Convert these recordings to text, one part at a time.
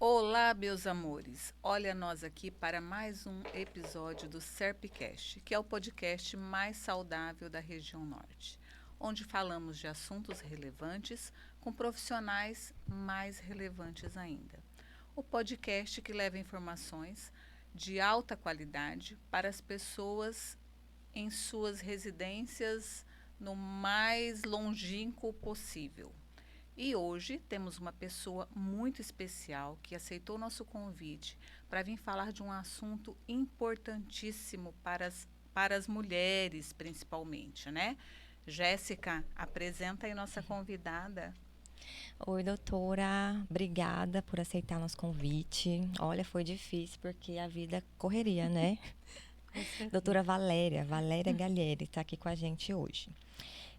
Olá, meus amores. Olha nós aqui para mais um episódio do Serpcast, que é o podcast mais saudável da região norte, onde falamos de assuntos relevantes com profissionais mais relevantes ainda. O podcast que leva informações de alta qualidade para as pessoas em suas residências no mais longínquo possível. E hoje temos uma pessoa muito especial que aceitou nosso convite para vir falar de um assunto importantíssimo para as mulheres, principalmente, né? Jéssica, apresenta aí nossa convidada. Oi, doutora. Obrigada por aceitar nosso convite. Olha, foi difícil porque a vida correria, né? Doutora Valéria Galhieri, está aqui com a gente hoje.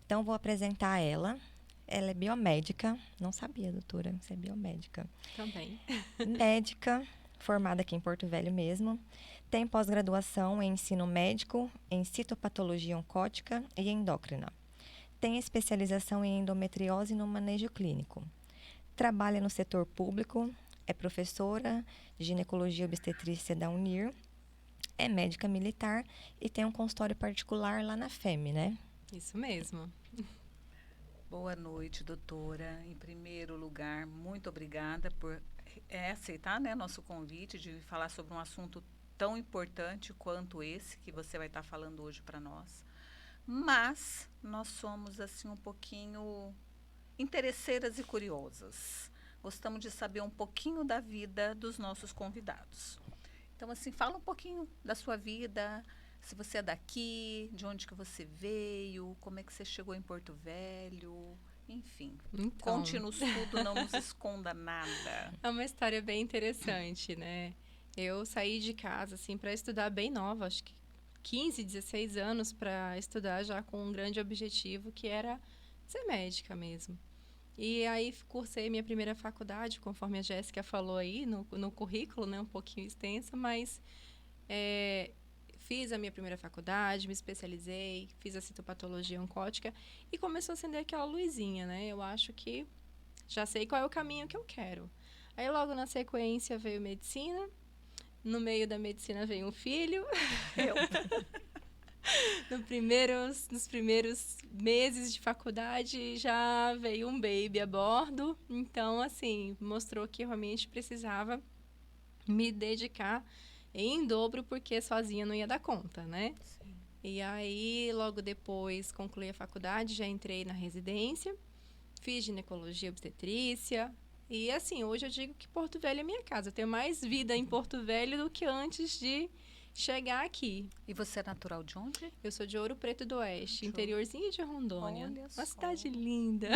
Então, vou apresentar ela. Ela é biomédica. Não sabia, doutora, você é biomédica. Também. Médica, formada aqui em Porto Velho mesmo. Tem pós-graduação em ensino médico, em citopatologia oncótica e endócrina. Tem especialização em endometriose no manejo clínico. Trabalha no setor público, é professora de ginecologia e obstetrícia da Unir, é médica militar e tem um consultório particular lá na FEM, né? Isso mesmo. Boa noite, doutora. Em primeiro lugar, muito obrigada por aceitar, né, nosso convite de falar sobre um assunto tão importante quanto esse que você vai estar falando hoje para nós. Mas nós somos assim um pouquinho interesseiras e curiosas. Gostamos de saber um pouquinho da vida dos nossos convidados. Então, assim, fala um pouquinho da sua vida, se você é daqui, de onde que você veio, como é que você chegou em Porto Velho, enfim. Então, Conte-nos tudo, não nos esconda nada. é uma história bem interessante, né? Eu saí de casa, assim, para estudar bem nova, acho que 15, 16 anos para estudar já com um grande objetivo, que era ser médica mesmo. E aí cursei minha primeira faculdade, conforme a Jéssica falou aí, no currículo, né? Um pouquinho extensa, mas fiz a minha primeira faculdade, me especializei, fiz a citopatologia oncótica e começou a acender aquela luzinha, né? Eu acho que já sei qual é o caminho que eu quero. Aí logo na sequência veio medicina, no meio da medicina veio um filho. Eu. Nos primeiros meses de faculdade já veio um baby a bordo. Então, assim, mostrou que realmente precisava me dedicar em dobro, porque sozinha não ia dar conta, né? Sim. E aí, logo depois, concluí a faculdade, já entrei na residência, fiz ginecologia e obstetrícia. E assim, hoje eu digo que Porto Velho é minha casa. Eu tenho mais vida em Porto Velho do que antes de chegar aqui. E você é natural de onde? Eu sou de Ouro Preto do Oeste, interiorzinho de Rondônia. Olha Uma só. cidade linda.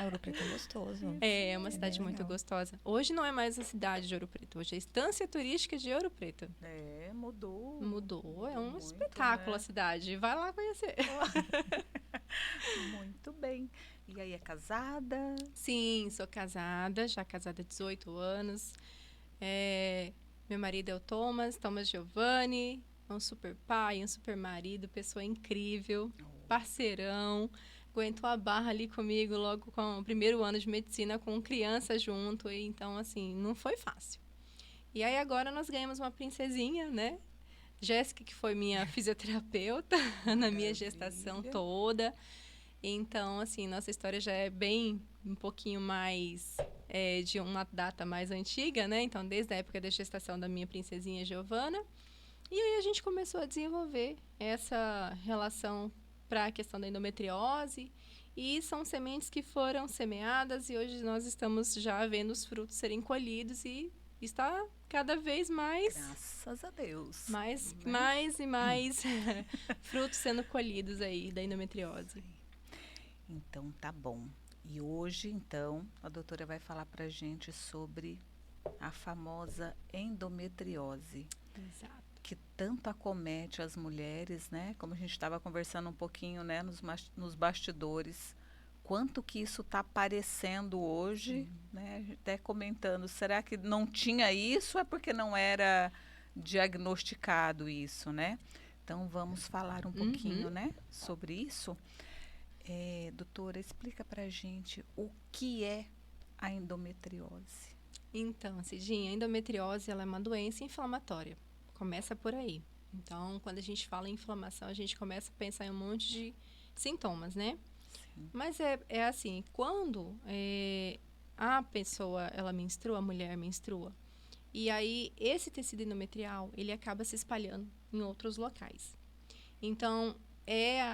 Ouro Preto é gostoso. É uma cidade muito legal. gostosa. Hoje não é mais a cidade de Ouro Preto, hoje é a Estância Turística de Ouro Preto. É, mudou. Mudou, é um muito, espetáculo né? a cidade. Vai lá conhecer. Muito bem. E aí, é casada? Sim, sou casada, já casada há 18 anos. Meu marido é o Thomas Giovanni, é um super pai, um super marido, pessoa incrível, parceirão. Aguentou a barra ali comigo logo com o primeiro ano de medicina com criança junto. E então, assim, não foi fácil. E aí agora nós ganhamos uma princesinha, né? Jéssica, que foi minha fisioterapeuta na minha gestação toda. Então, assim, nossa história já é bem um pouquinho mais de uma data mais antiga, né? Então, desde a época da gestação da minha princesinha Giovana. E aí a gente começou a desenvolver essa relação para a questão da endometriose. E são sementes que foram semeadas e hoje nós estamos já vendo os frutos serem colhidos e está cada vez mais... Graças a Deus. Mais e mais frutos sendo colhidos aí da endometriose. Então, tá bom. E hoje, então, a doutora vai falar pra gente sobre a famosa endometriose. Exato. Que tanto acomete as mulheres, né? Como a gente estava conversando um pouquinho, né, nos bastidores, quanto que isso está aparecendo hoje, né? Até comentando, será que não tinha isso? É porque não era diagnosticado isso, né? Então vamos falar um pouquinho, né, sobre isso. Doutora, explica pra gente o que é a endometriose. Então, Cidinha, a endometriose ela é uma doença inflamatória. Começa por aí. Então, quando a gente fala em inflamação, a gente começa a pensar em um monte de sintomas, né? Sim. Mas é assim, quando a pessoa, ela menstrua, a mulher menstrua, e aí esse tecido endometrial, ele acaba se espalhando em outros locais. Então,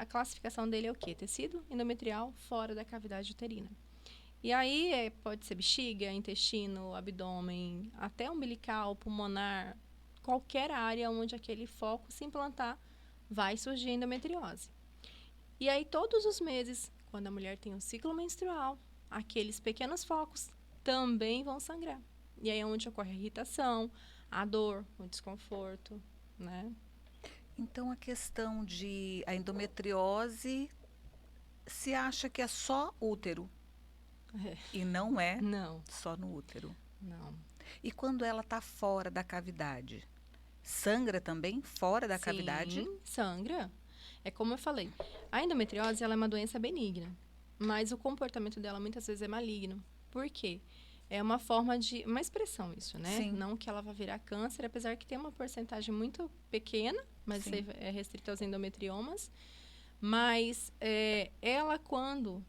a classificação dele é o quê? Tecido endometrial fora da cavidade uterina. E aí pode ser bexiga, intestino, abdômen, até umbilical, pulmonar, qualquer área onde aquele foco se implantar, vai surgir endometriose. E aí todos os meses, quando a mulher tem um ciclo menstrual, aqueles pequenos focos também vão sangrar. E aí é onde ocorre a irritação, a dor, o desconforto, né? Então, a questão de a endometriose se acha que é só útero É. e não é Não, só no útero. não. E quando ela está fora da cavidade, sangra também fora da cavidade? Sim, sangra. É como eu falei, a endometriose ela é uma doença benigna, mas o comportamento dela muitas vezes é maligno. Por quê? É uma forma de... uma expressão isso, né? Sim. Não que ela vá virar câncer, apesar que tem uma porcentagem muito pequena, mas Sim. isso aí é restrito aos endometriomas. Mas ela, quando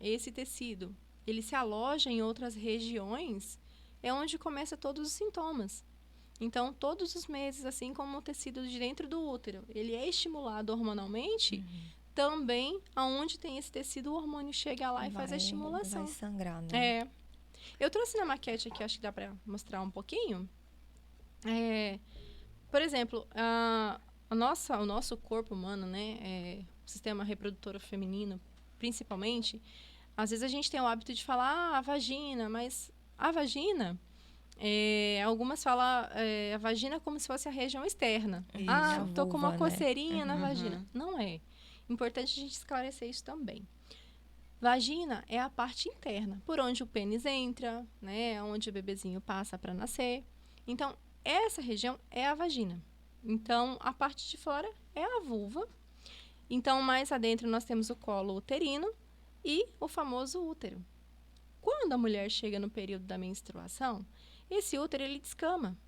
esse tecido ele se aloja em outras regiões, é onde começa todos os sintomas. Então, todos os meses, assim como o tecido de dentro do útero, ele é estimulado hormonalmente, também aonde tem esse tecido, o hormônio chega lá e faz a estimulação. Vai sangrar, né? Eu trouxe na maquete aqui, acho que dá para mostrar um pouquinho. Por exemplo, o nosso corpo humano, né, o sistema reprodutor feminino, principalmente, às vezes a gente tem o hábito de falar a vagina, mas a vagina, algumas falam a vagina como se fosse a região externa. Isso, Ah, a tô com uma vulva, né? coceirinha na vagina. Não é. Importante a gente esclarecer isso também. Vagina é a parte interna, por onde o pênis entra, né, onde o bebezinho passa para nascer. Então, essa região é a vagina. Então, a parte de fora é a vulva. Então, mais adentro nós temos o colo uterino e o famoso útero. Quando a mulher chega no período da menstruação, esse útero ele descama.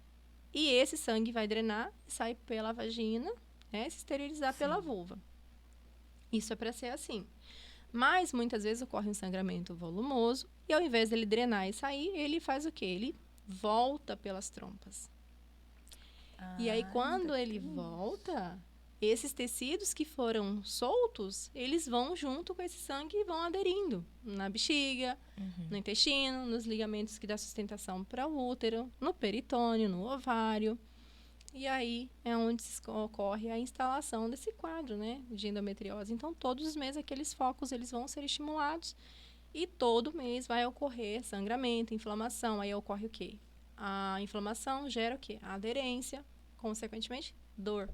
E esse sangue vai drenar e sai pela vagina, né, se esterilizar pela vulva. Isso é para ser assim. Mas, muitas vezes, ocorre um sangramento volumoso e, ao invés dele drenar e sair, ele faz o quê? Ele volta pelas trompas. E aí, quando ele volta, esses tecidos que foram soltos, eles vão junto com esse sangue e vão aderindo na bexiga, no intestino, nos ligamentos que dão sustentação para o útero, no peritônio, no ovário. E aí é onde ocorre a instalação desse quadro, né, de endometriose. Então, todos os meses, aqueles focos eles vão ser estimulados e todo mês vai ocorrer sangramento, inflamação. Aí ocorre o quê? A inflamação gera o quê? A aderência, consequentemente, dor.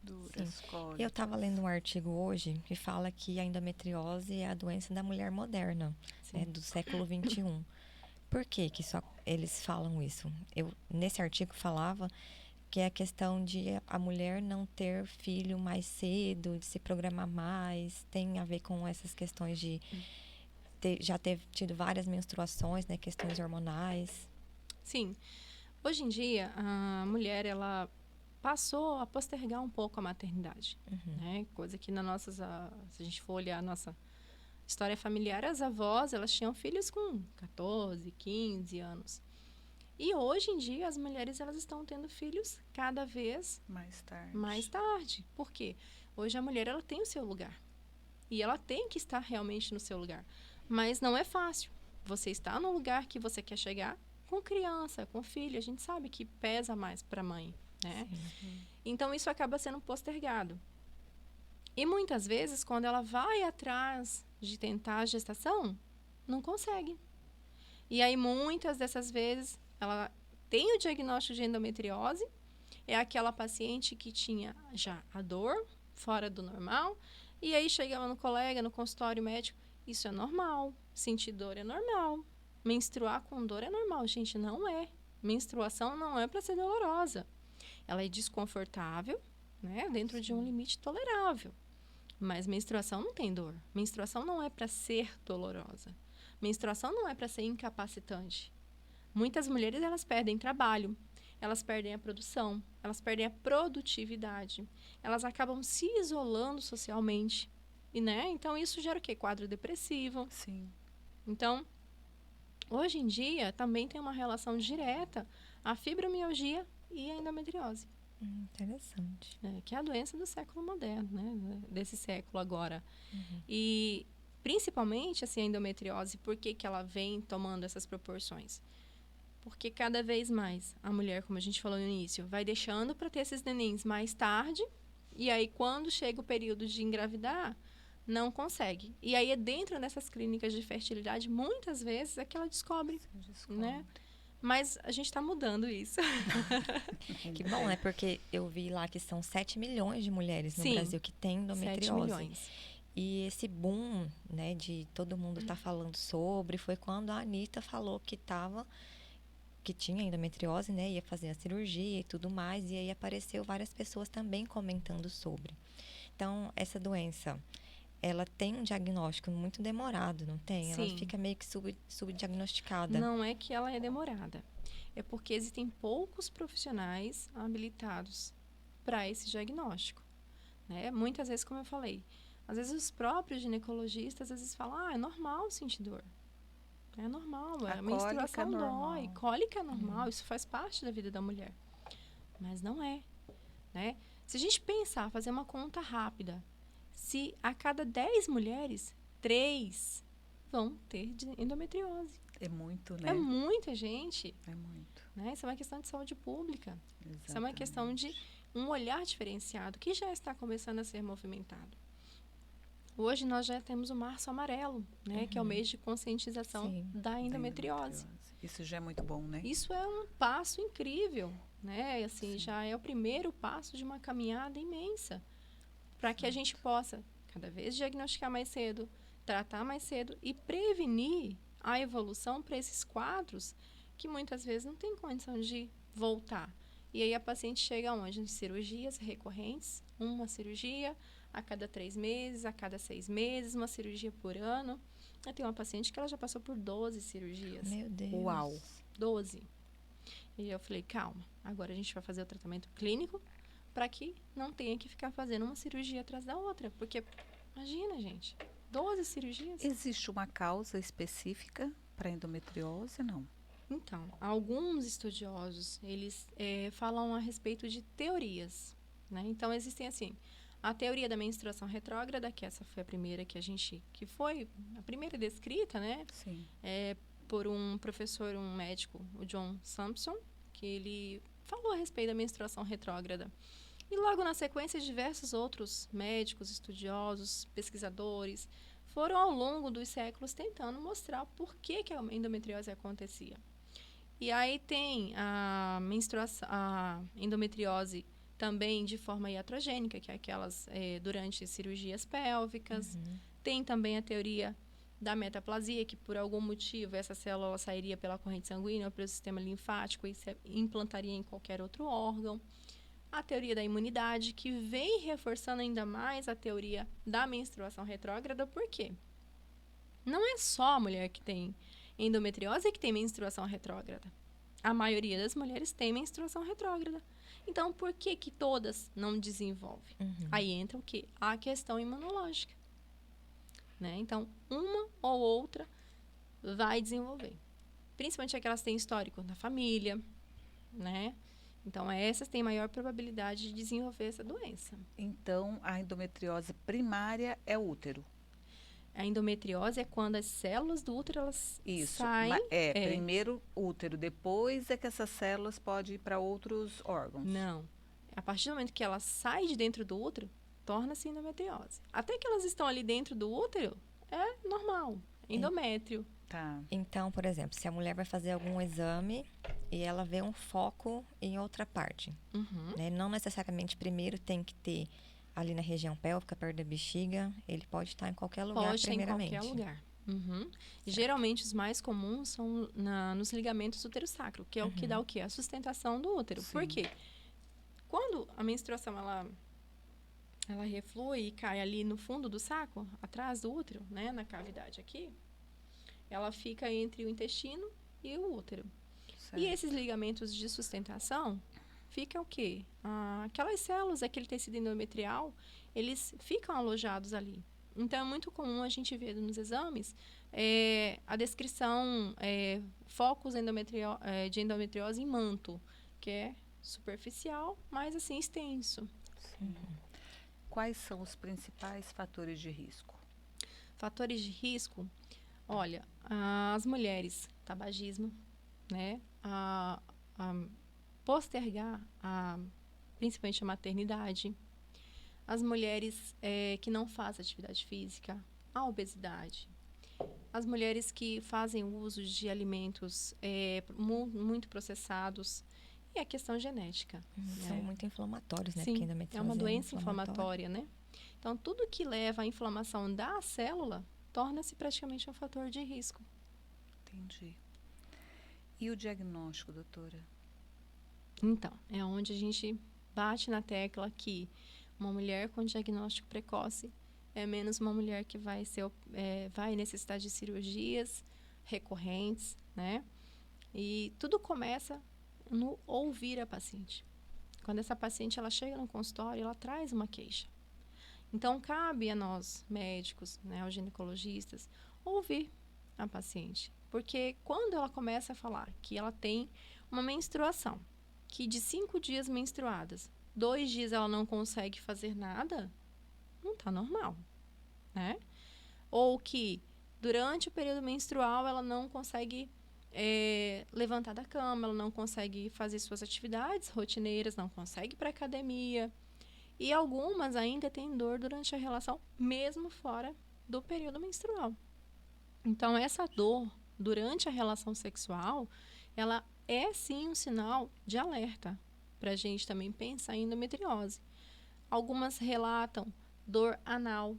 Duras cólicas. Eu estava lendo um artigo hoje que fala que a endometriose é a doença da mulher moderna, né, do século XXI. Por que eles falam isso? Nesse artigo falava que é a questão de a mulher não ter filho mais cedo, de se programar mais, tem a ver com essas questões de já ter tido várias menstruações, né, questões hormonais. Sim. Hoje em dia, a mulher, ela passou a postergar um pouco a maternidade, né? Coisa que se a gente for olhar a nossa história familiar, as avós, elas tinham filhos com 14, 15 anos. E hoje em dia, as mulheres elas estão tendo filhos cada vez mais tarde. Por quê? Hoje a mulher ela tem o seu lugar. E ela tem que estar realmente no seu lugar. Mas não é fácil. Você está no lugar que você quer chegar com criança, com filho. A gente sabe que pesa mais para a mãe, né? Então, isso acaba sendo postergado. E muitas vezes, quando ela vai atrás de tentar a gestação, não consegue. E aí, muitas dessas vezes, ela tem o diagnóstico de endometriose, é aquela paciente que tinha já a dor fora do normal, e aí chegava no colega, no consultório médico, isso é normal, sentir dor é normal, menstruar com dor é normal. Gente, não é. Menstruação não é para ser dolorosa. Ela é desconfortável, né, dentro de um limite tolerável. Mas menstruação não tem dor. Menstruação não é para ser dolorosa. Menstruação não é para ser incapacitante. Muitas mulheres, elas perdem trabalho, elas perdem a produção, elas perdem a produtividade, elas acabam se isolando socialmente, e, né? Então, isso gera o quê? Quadro depressivo. Sim. Então, hoje em dia, também tem uma relação direta a fibromialgia e a endometriose, Interessante. né? Que é a doença do século moderno, né? Desse século agora. E, principalmente, assim, a endometriose, por que que ela vem tomando essas proporções? Porque cada vez mais a mulher, como a gente falou no início, vai deixando para ter esses nenéns mais tarde. E aí, quando chega o período de engravidar, não consegue. E aí, dentro dessas clínicas de fertilidade, muitas vezes é que ela descobre, Você descobre. né? Mas a gente está mudando isso. Que bom, né? Porque eu vi lá que são 7 milhões de mulheres no Sim, Brasil que têm 7 endometriose. milhões. E esse boom, né, de todo mundo estar falando sobre, foi quando a Anitta falou que tinha endometriose, né, ia fazer a cirurgia e tudo mais, e aí apareceu várias pessoas também comentando sobre. Então, essa doença, ela tem um diagnóstico muito demorado, não tem? Ela Sim. fica meio que subdiagnosticada. Não é que ela é demorada. É porque existem poucos profissionais habilitados para esse diagnóstico, né? Muitas vezes, como eu falei, às vezes os próprios ginecologistas às vezes falam, é normal sentir dor. É normal, A a menstruação cólica é normal. dói, cólica é normal, isso faz parte da vida da mulher. Mas não é, né? Se a gente pensar, fazer uma conta rápida, se a cada 10 mulheres, 3 vão ter endometriose. É muito, né? É muita gente, É muito. né? Isso é uma questão de saúde pública. Exatamente. Isso é uma questão de um olhar diferenciado que já está começando a ser movimentado. Hoje nós já temos o Março Amarelo, né? Que é o mês de conscientização Sim. da endometriose. Isso já é muito bom, né? Isso é um passo incrível, né? Assim, já é o primeiro passo de uma caminhada imensa para que a gente possa cada vez diagnosticar mais cedo, tratar mais cedo e prevenir a evolução para esses quadros que muitas vezes não tem condição de voltar. E aí a paciente chega aonde? Em cirurgias recorrentes, uma cirurgia a cada 3 meses, a cada 6 meses, uma cirurgia por ano. Eu tenho uma paciente que ela já passou por 12 cirurgias. Meu Deus. Uau. 12. E eu falei, calma, agora a gente vai fazer o tratamento clínico para que não tenha que ficar fazendo uma cirurgia atrás da outra. Porque, imagina, gente, 12 cirurgias. Existe uma causa específica para endometriose? Não. Então, alguns estudiosos, eles falam a respeito de teorias, né? Então, existem, assim, a teoria da menstruação retrógrada, que essa foi a primeira que foi a primeira descrita, né? Sim. Por um professor, um médico, o John Sampson, que ele falou a respeito da menstruação retrógrada. E logo na sequência, diversos outros médicos, estudiosos, pesquisadores, foram ao longo dos séculos tentando mostrar por que a endometriose acontecia. E aí tem a endometriose também de forma iatrogênica, que é aquelas durante cirurgias pélvicas. Tem também a teoria da metaplasia, que por algum motivo essa célula sairia pela corrente sanguínea ou pelo sistema linfático e se implantaria em qualquer outro órgão. A teoria da imunidade, que vem reforçando ainda mais a teoria da menstruação retrógrada, por quê? Não é só a mulher que tem endometriose que tem menstruação retrógrada. A maioria das mulheres tem menstruação retrógrada. Então, por que todas não desenvolvem? Aí entra o quê? A questão imunológica. Né? Então, uma ou outra vai desenvolver. Principalmente aquelas que têm histórico na família, né? Então, essas têm maior probabilidade de desenvolver essa doença. Então, a endometriose primária é o útero. A endometriose é quando as células do útero elas saem. Primeiro útero, depois é que essas células podem ir para outros órgãos. Não. A partir do momento que ela sai de dentro do útero, torna-se endometriose. Até que elas estão ali dentro do útero, é normal. Endométrio. Tá. Então, por exemplo, se a mulher vai fazer algum exame e ela vê um foco em outra parte, né? Não necessariamente primeiro tem que ter ali na região pélvica, perto da bexiga, ele pode estar em qualquer lugar primeiramente. Pode estar em qualquer lugar. Geralmente, os mais comuns são nos ligamentos útero-sacro, que é o que dá o quê? A sustentação do útero. Sim. Por quê? Quando a menstruação, ela reflui e cai ali no fundo do saco, atrás do útero, né? Na cavidade aqui, ela fica entre o intestino e o útero. E esses ligamentos de sustentação fica o quê? Aquelas células, aquele tecido endometrial, eles ficam alojados ali. Então, é muito comum a gente ver nos exames a descrição focos de endometriose em manto, que é superficial, mas assim, extenso. Sim. Quais são os principais fatores de risco? Fatores de risco, olha, as mulheres, tabagismo, né? Postergar principalmente a maternidade, as mulheres que não fazem atividade física, a obesidade, as mulheres que fazem uso de alimentos muito processados e a questão genética. São muito inflamatórios, né? Sim, Porque endometriose é uma doença inflamatória, né? Então, tudo que leva à inflamação da célula torna-se praticamente um fator de risco. Entendi. E o diagnóstico, doutora? Então, é onde a gente bate na tecla que uma mulher com diagnóstico precoce é menos uma mulher que vai necessitar de cirurgias recorrentes, né? E tudo começa no ouvir a paciente. Quando essa paciente ela chega no consultório, ela traz uma queixa. Então, cabe a nós, médicos, né, aos ginecologistas, ouvir a paciente. Porque quando ela começa a falar que ela tem uma menstruação, que de 5 dias menstruadas, 2 dias ela não consegue fazer nada, não está normal, né? Ou que durante o período menstrual ela não consegue levantar da cama, ela não consegue fazer suas atividades rotineiras, não consegue ir para a academia. E algumas ainda têm dor durante a relação, mesmo fora do período menstrual. Então, essa dor durante a relação sexual, ela é sim um sinal de alerta para a gente também pensar em endometriose. Algumas relatam dor anal,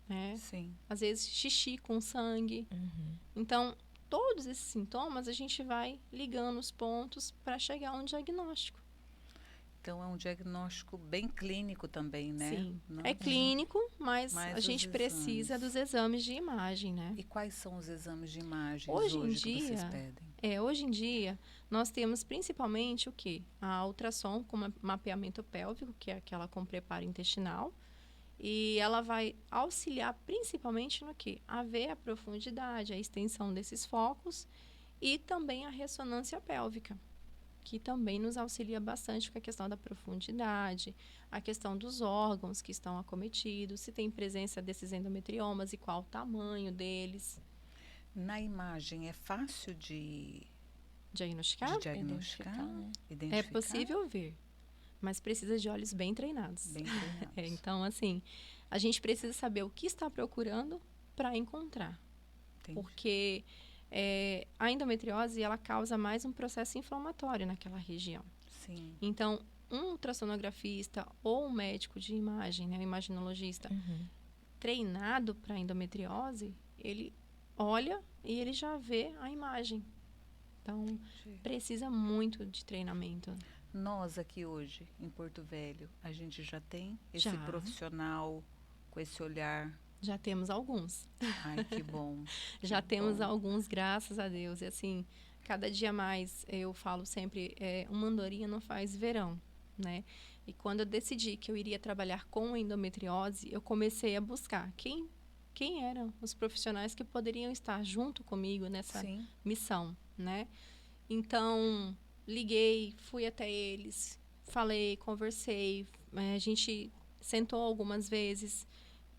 né? Sim. Às vezes xixi com sangue. Então, todos esses sintomas a gente vai ligando os pontos para chegar a um diagnóstico. Então, é um diagnóstico bem clínico também, né? Sim, Não? é clínico, mas a os gente precisa exames. dos exames de imagem, né? E quais são os exames de imagem Hoje em que vocês dia, pedem? hoje em dia, nós temos principalmente o quê? A ultrassom com mapeamento pélvico, que é aquela com preparo intestinal, e ela vai auxiliar principalmente no quê? A ver a profundidade, a extensão desses focos e também a ressonância pélvica, que também nos auxilia bastante com a questão da profundidade, a questão dos órgãos que estão acometidos, se tem presença desses endometriomas e qual o tamanho deles. Na imagem, é fácil de Diagnosticar? diagnosticar? né? Identificar? É possível ver, mas precisa de olhos bem treinados. Bem treinados. Então, assim, a gente precisa saber o que está procurando para encontrar. Entendi. Porque a endometriose, ela causa mais um processo inflamatório naquela região. Sim. Então, um ultrassonografista ou um médico de imagem, né, um imaginologista, treinado para endometriose, ele olha e ele já vê a imagem. Então, precisa muito de treinamento. Nós aqui hoje, em Porto Velho, a gente já tem esse Já. profissional com esse olhar. Já temos alguns. Ai, que bom. Já que temos bom. alguns, graças a Deus. E assim, cada dia mais, eu falo sempre, uma andorinha não faz verão, né? E quando eu decidi que eu iria trabalhar com endometriose, eu comecei a buscar quem eram os profissionais que poderiam estar junto comigo nessa Sim. missão, né? Então, liguei, fui até eles, falei, conversei, a gente sentou algumas vezes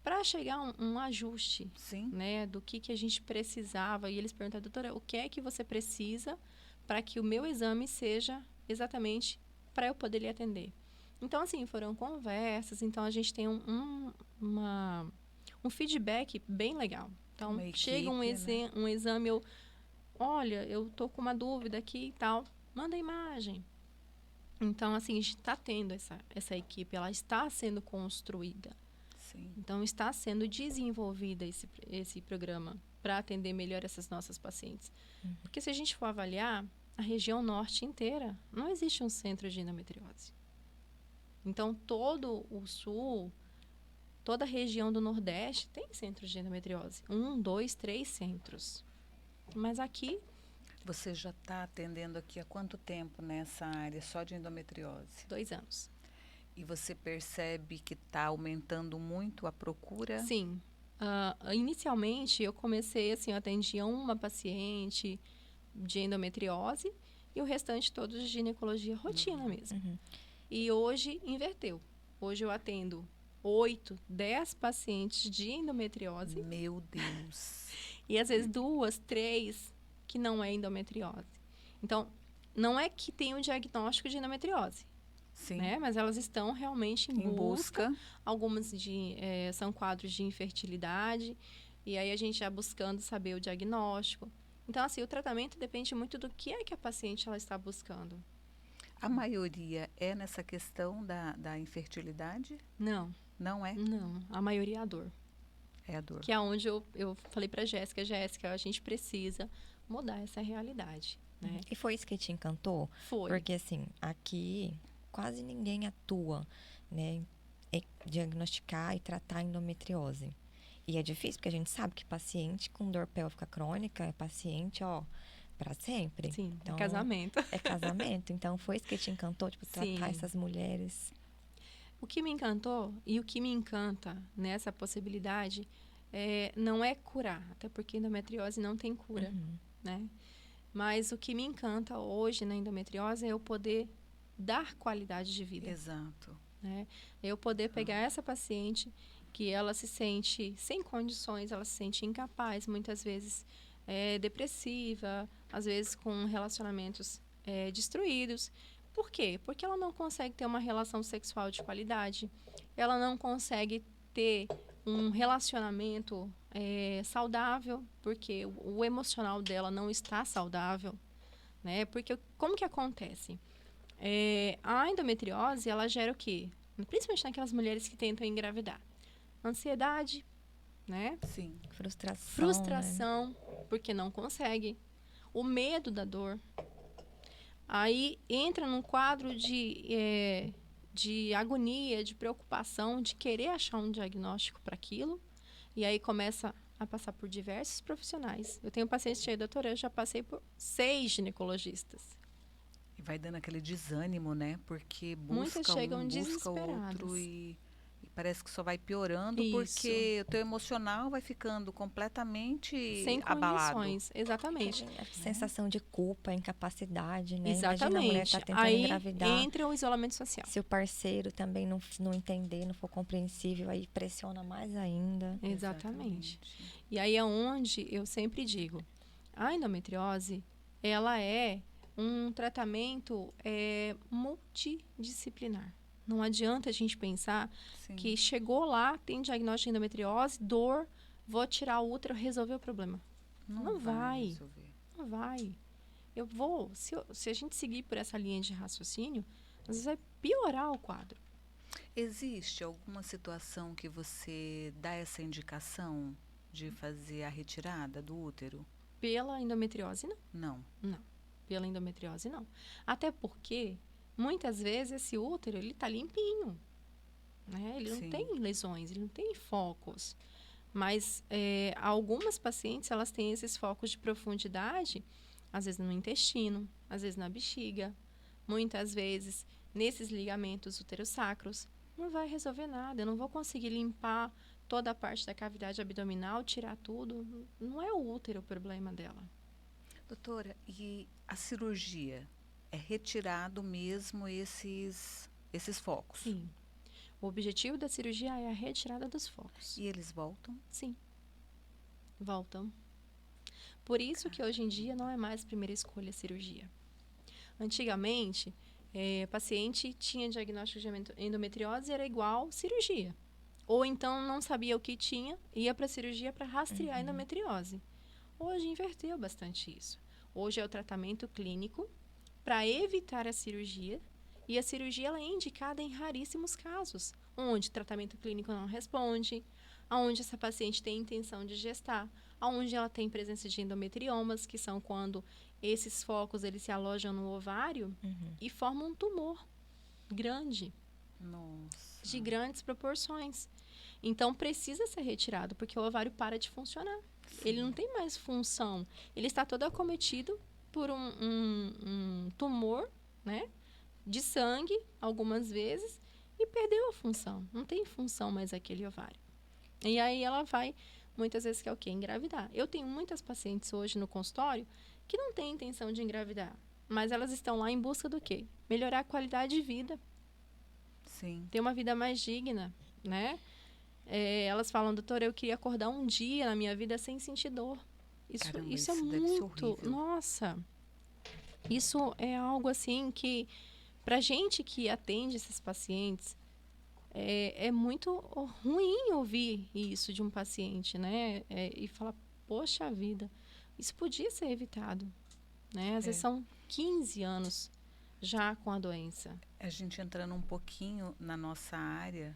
para chegar a um ajuste, Sim. né, do que a gente precisava. E eles perguntaram, doutora, o que é que você precisa para que o meu exame seja exatamente para eu poder lhe atender? Então, assim, foram conversas. Então, a gente tem um feedback bem legal. Então, Uma chega equipe, um exame, olha, eu tô com uma dúvida aqui e tal, manda a imagem. Então, assim, a gente está tendo essa equipe, ela está sendo construída. Sim. Então, está sendo desenvolvida esse programa para atender melhor essas nossas pacientes. Porque se a gente for avaliar, a região norte inteira, não existe um centro de endometriose. Então, todo o sul, toda a região do nordeste tem centros de endometriose. 1, 2, 3 centros. Mas aqui Você já está atendendo aqui há quanto tempo nessa área só de endometriose? 2 anos. E você percebe que está aumentando muito a procura? Sim. Inicialmente, eu comecei assim, eu atendia uma paciente de endometriose e o restante todos de ginecologia rotina mesmo. Uhum. E hoje inverteu. Hoje eu atendo 8, 10 pacientes de endometriose Meu Deus. e às vezes 2, 3 que não é endometriose. Então, não é que tem um diagnóstico de endometriose, Sim. né? Mas elas estão realmente em Em busca. Algumas são quadros de infertilidade. E aí a gente já buscando saber o diagnóstico. Então, assim, o tratamento depende muito do que é que a paciente ela está buscando. A maioria é nessa questão da infertilidade? Não, Não é? não. A maioria é a dor. É a dor. Que é onde eu falei pra Jéssica, a gente precisa mudar essa realidade, né? E foi isso que te encantou? Foi. Porque, assim, aqui quase ninguém atua, né, em diagnosticar e tratar endometriose. E é difícil, porque a gente sabe que paciente com dor pélvica crônica é paciente, ó, para sempre. Sim, Então, é casamento. É casamento. Então, foi isso que te encantou, tipo, tratar Sim. essas mulheres. O que me encantou e o que me encanta nessa possibilidade não é curar, até porque endometriose não tem cura, né? Mas o que me encanta hoje na endometriose é eu poder dar qualidade de vida, Exato. né? Eu poder pegar essa paciente que ela se sente sem condições, ela se sente incapaz, muitas vezes depressiva, às vezes com relacionamentos destruídos. Por quê? Porque ela não consegue ter uma relação sexual de qualidade, ela não consegue ter um relacionamento saudável, porque o emocional dela não está saudável, né? Porque como que acontece? A endometriose, ela gera o quê? Principalmente naquelas mulheres que tentam engravidar. Ansiedade, né? Sim. Frustração, porque não consegue. O medo da dor. Aí entra num quadro de agonia, de preocupação, de querer achar um diagnóstico para aquilo. E aí começa a passar por diversos profissionais. Eu tenho pacientes que doutora, eu já passei por 6 ginecologistas. E vai dando aquele desânimo, né? Porque Muitas busca chegam busca desesperadas. outro e parece que só vai piorando Isso. porque o teu emocional vai ficando completamente Sem abalado. condições, exatamente. A sensação de culpa, incapacidade, né? Exatamente. Imagina a mulher tá tentando aí engravidar. entra o isolamento social. Se o parceiro também não entender, não for compreensível, aí pressiona mais ainda. Exatamente. E aí é onde eu sempre digo, a endometriose, ela é um tratamento multidisciplinar. Não adianta a gente pensar Sim. que chegou lá, tem diagnóstico de endometriose, dor, vou tirar o útero, resolver o problema. Não vai. resolver. Não vai. Se a gente seguir por essa linha de raciocínio, às vezes vai piorar o quadro. Existe alguma situação que você dá essa indicação de fazer a retirada do útero? Pela endometriose, não. Não. Não. Pela endometriose, não. Até porque, muitas vezes, esse útero, ele tá limpinho. Né? Ele Sim. não tem lesões, ele não tem focos. Mas algumas pacientes, elas têm esses focos de profundidade, às vezes no intestino, às vezes na bexiga, muitas vezes nesses ligamentos uterossacros. Não vai resolver nada, eu não vou conseguir limpar toda a parte da cavidade abdominal, tirar tudo. Não é o útero o problema dela. Doutora, e a cirurgia? É retirado mesmo esses focos? Sim. O objetivo da cirurgia é a retirada dos focos. E eles voltam? Sim. Voltam. Por isso que hoje em dia não é mais primeira escolha a cirurgia. Antigamente, paciente tinha diagnóstico de endometriose, era igual cirurgia. Ou então não sabia o que tinha, ia para a cirurgia para rastrear a endometriose. Hoje inverteu bastante isso. Hoje é o tratamento clínico para evitar a cirurgia. E a cirurgia ela é indicada em raríssimos casos, onde o tratamento clínico não responde, onde essa paciente tem intenção de gestar, onde ela tem presença de endometriomas, que são quando esses focos eles se alojam no ovário e formam um tumor grande. Nossa. De grandes proporções. Então, precisa ser retirado, porque o ovário para de funcionar. Sim. Ele não tem mais função. Ele está todo acometido por um tumor, né, de sangue, algumas vezes, e perdeu a função. Não tem função mais aquele ovário. E aí ela vai, muitas vezes, quer o quê? Engravidar. Eu tenho muitas pacientes hoje no consultório que não têm intenção de engravidar, mas elas estão lá em busca do quê? Melhorar a qualidade de vida. Sim. Ter uma vida mais digna, né? Elas falam, doutora, eu queria acordar um dia na minha vida sem sentir dor. Caramba, Isso é deve ser muito... horrível. Nossa! Isso é algo assim que, pra gente que atende esses pacientes, é muito ruim ouvir isso de um paciente, né? E falar, poxa vida, isso podia ser evitado, né? Às vezes são 15 anos já com a doença. A gente entrando um pouquinho na nossa área,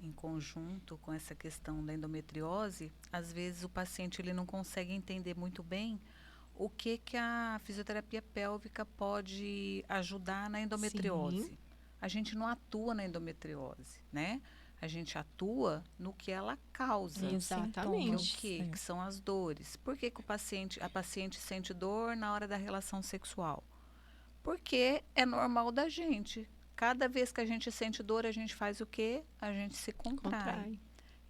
em conjunto com essa questão da endometriose, às vezes o paciente ele não consegue entender muito bem o que a fisioterapia pélvica pode ajudar na endometriose. Sim. A gente não atua na endometriose, né? A gente atua no que ela causa. Exatamente. Que é o quê? Que são as dores. Por que, que a paciente sente dor na hora da relação sexual? Porque é normal da gente. Cada vez que a gente sente dor, a gente faz o quê? A gente se contrai.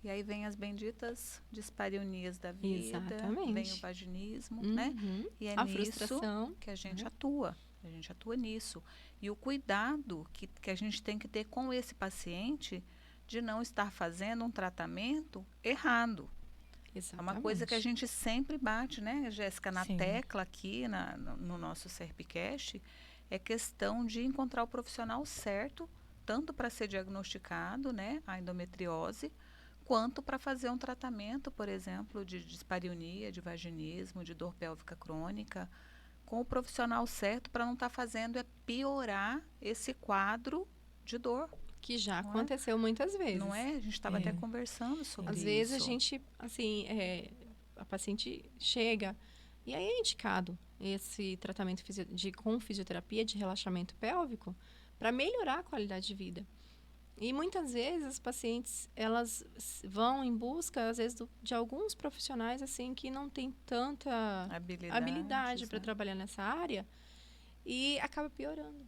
E aí vem as benditas disparonias da vida, vem o vaginismo, né? E é a nisso frustração, que a gente atua. A gente atua nisso. E o cuidado que a gente tem que ter com esse paciente de não estar fazendo um tratamento errado. Exatamente. É uma coisa que a gente sempre bate, né, Jéssica, na Sim. tecla aqui no nosso Serpcast, é questão de encontrar o profissional certo, tanto para ser diagnosticado, né, a endometriose, quanto para fazer um tratamento, por exemplo, de dispareunia, de vaginismo, de dor pélvica crônica, com o profissional certo para não estar fazendo piorar esse quadro de dor. Que já aconteceu muitas vezes. Não é? A gente estava até conversando sobre isso. Às vezes a gente, assim, a paciente chega e aí é indicado esse tratamento com fisioterapia de relaxamento pélvico para melhorar a qualidade de vida. E muitas vezes as pacientes, elas vão em busca, às vezes, de alguns profissionais, assim, que não têm tanta habilidade para trabalhar nessa área e acaba piorando.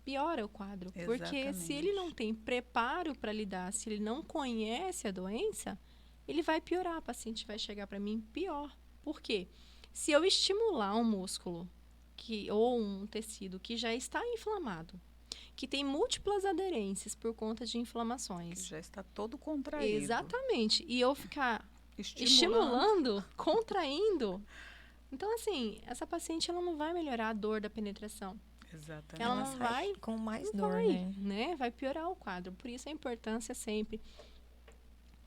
Piora o quadro. Exatamente. Porque se ele não tem preparo para lidar, se ele não conhece a doença, ele vai piorar. A paciente vai chegar para mim pior. Por quê? Se eu estimular um músculo ou um tecido que já está inflamado, que tem múltiplas aderências por conta de inflamações. Que já está todo contraído. Exatamente. E eu ficar estimulando, contraindo. Então, assim, essa paciente ela não vai melhorar a dor da penetração. Exatamente. Ela não vai com mais dor, né? Vai piorar o quadro. Por isso a importância sempre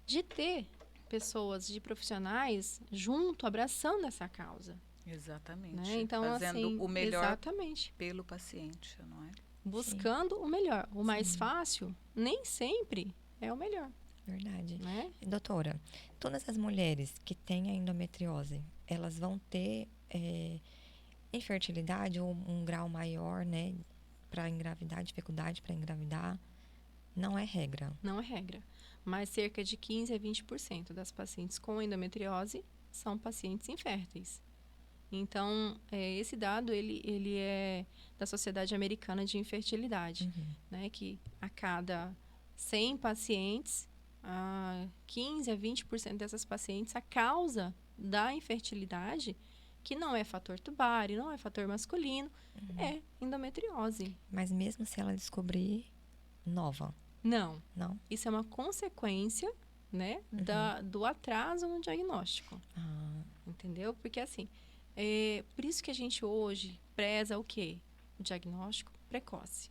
de ter pessoas, de profissionais junto, abraçando essa causa. Exatamente. Né? Então, fazendo assim, o melhor exatamente. pelo paciente, não é? Buscando o melhor. O mais fácil nem sempre é o melhor. Verdade. Né? Doutora, todas as mulheres que têm a endometriose, elas vão ter infertilidade ou um grau maior, né, para engravidar, dificuldade para engravidar? Não é regra. Não é regra. Mas cerca de 15 a 20% das pacientes com endometriose são pacientes inférteis. Então, esse dado ele é da Sociedade Americana de Infertilidade, né, que a cada 100 pacientes, 15 a 20% dessas pacientes, a causa da infertilidade, que não é fator tubário, não é fator masculino, é endometriose. Mas mesmo se ela descobrir nova? Não. Não? Isso é uma consequência, né, do atraso no diagnóstico. Entendeu? Porque, assim, por isso que a gente hoje preza o quê? O diagnóstico precoce.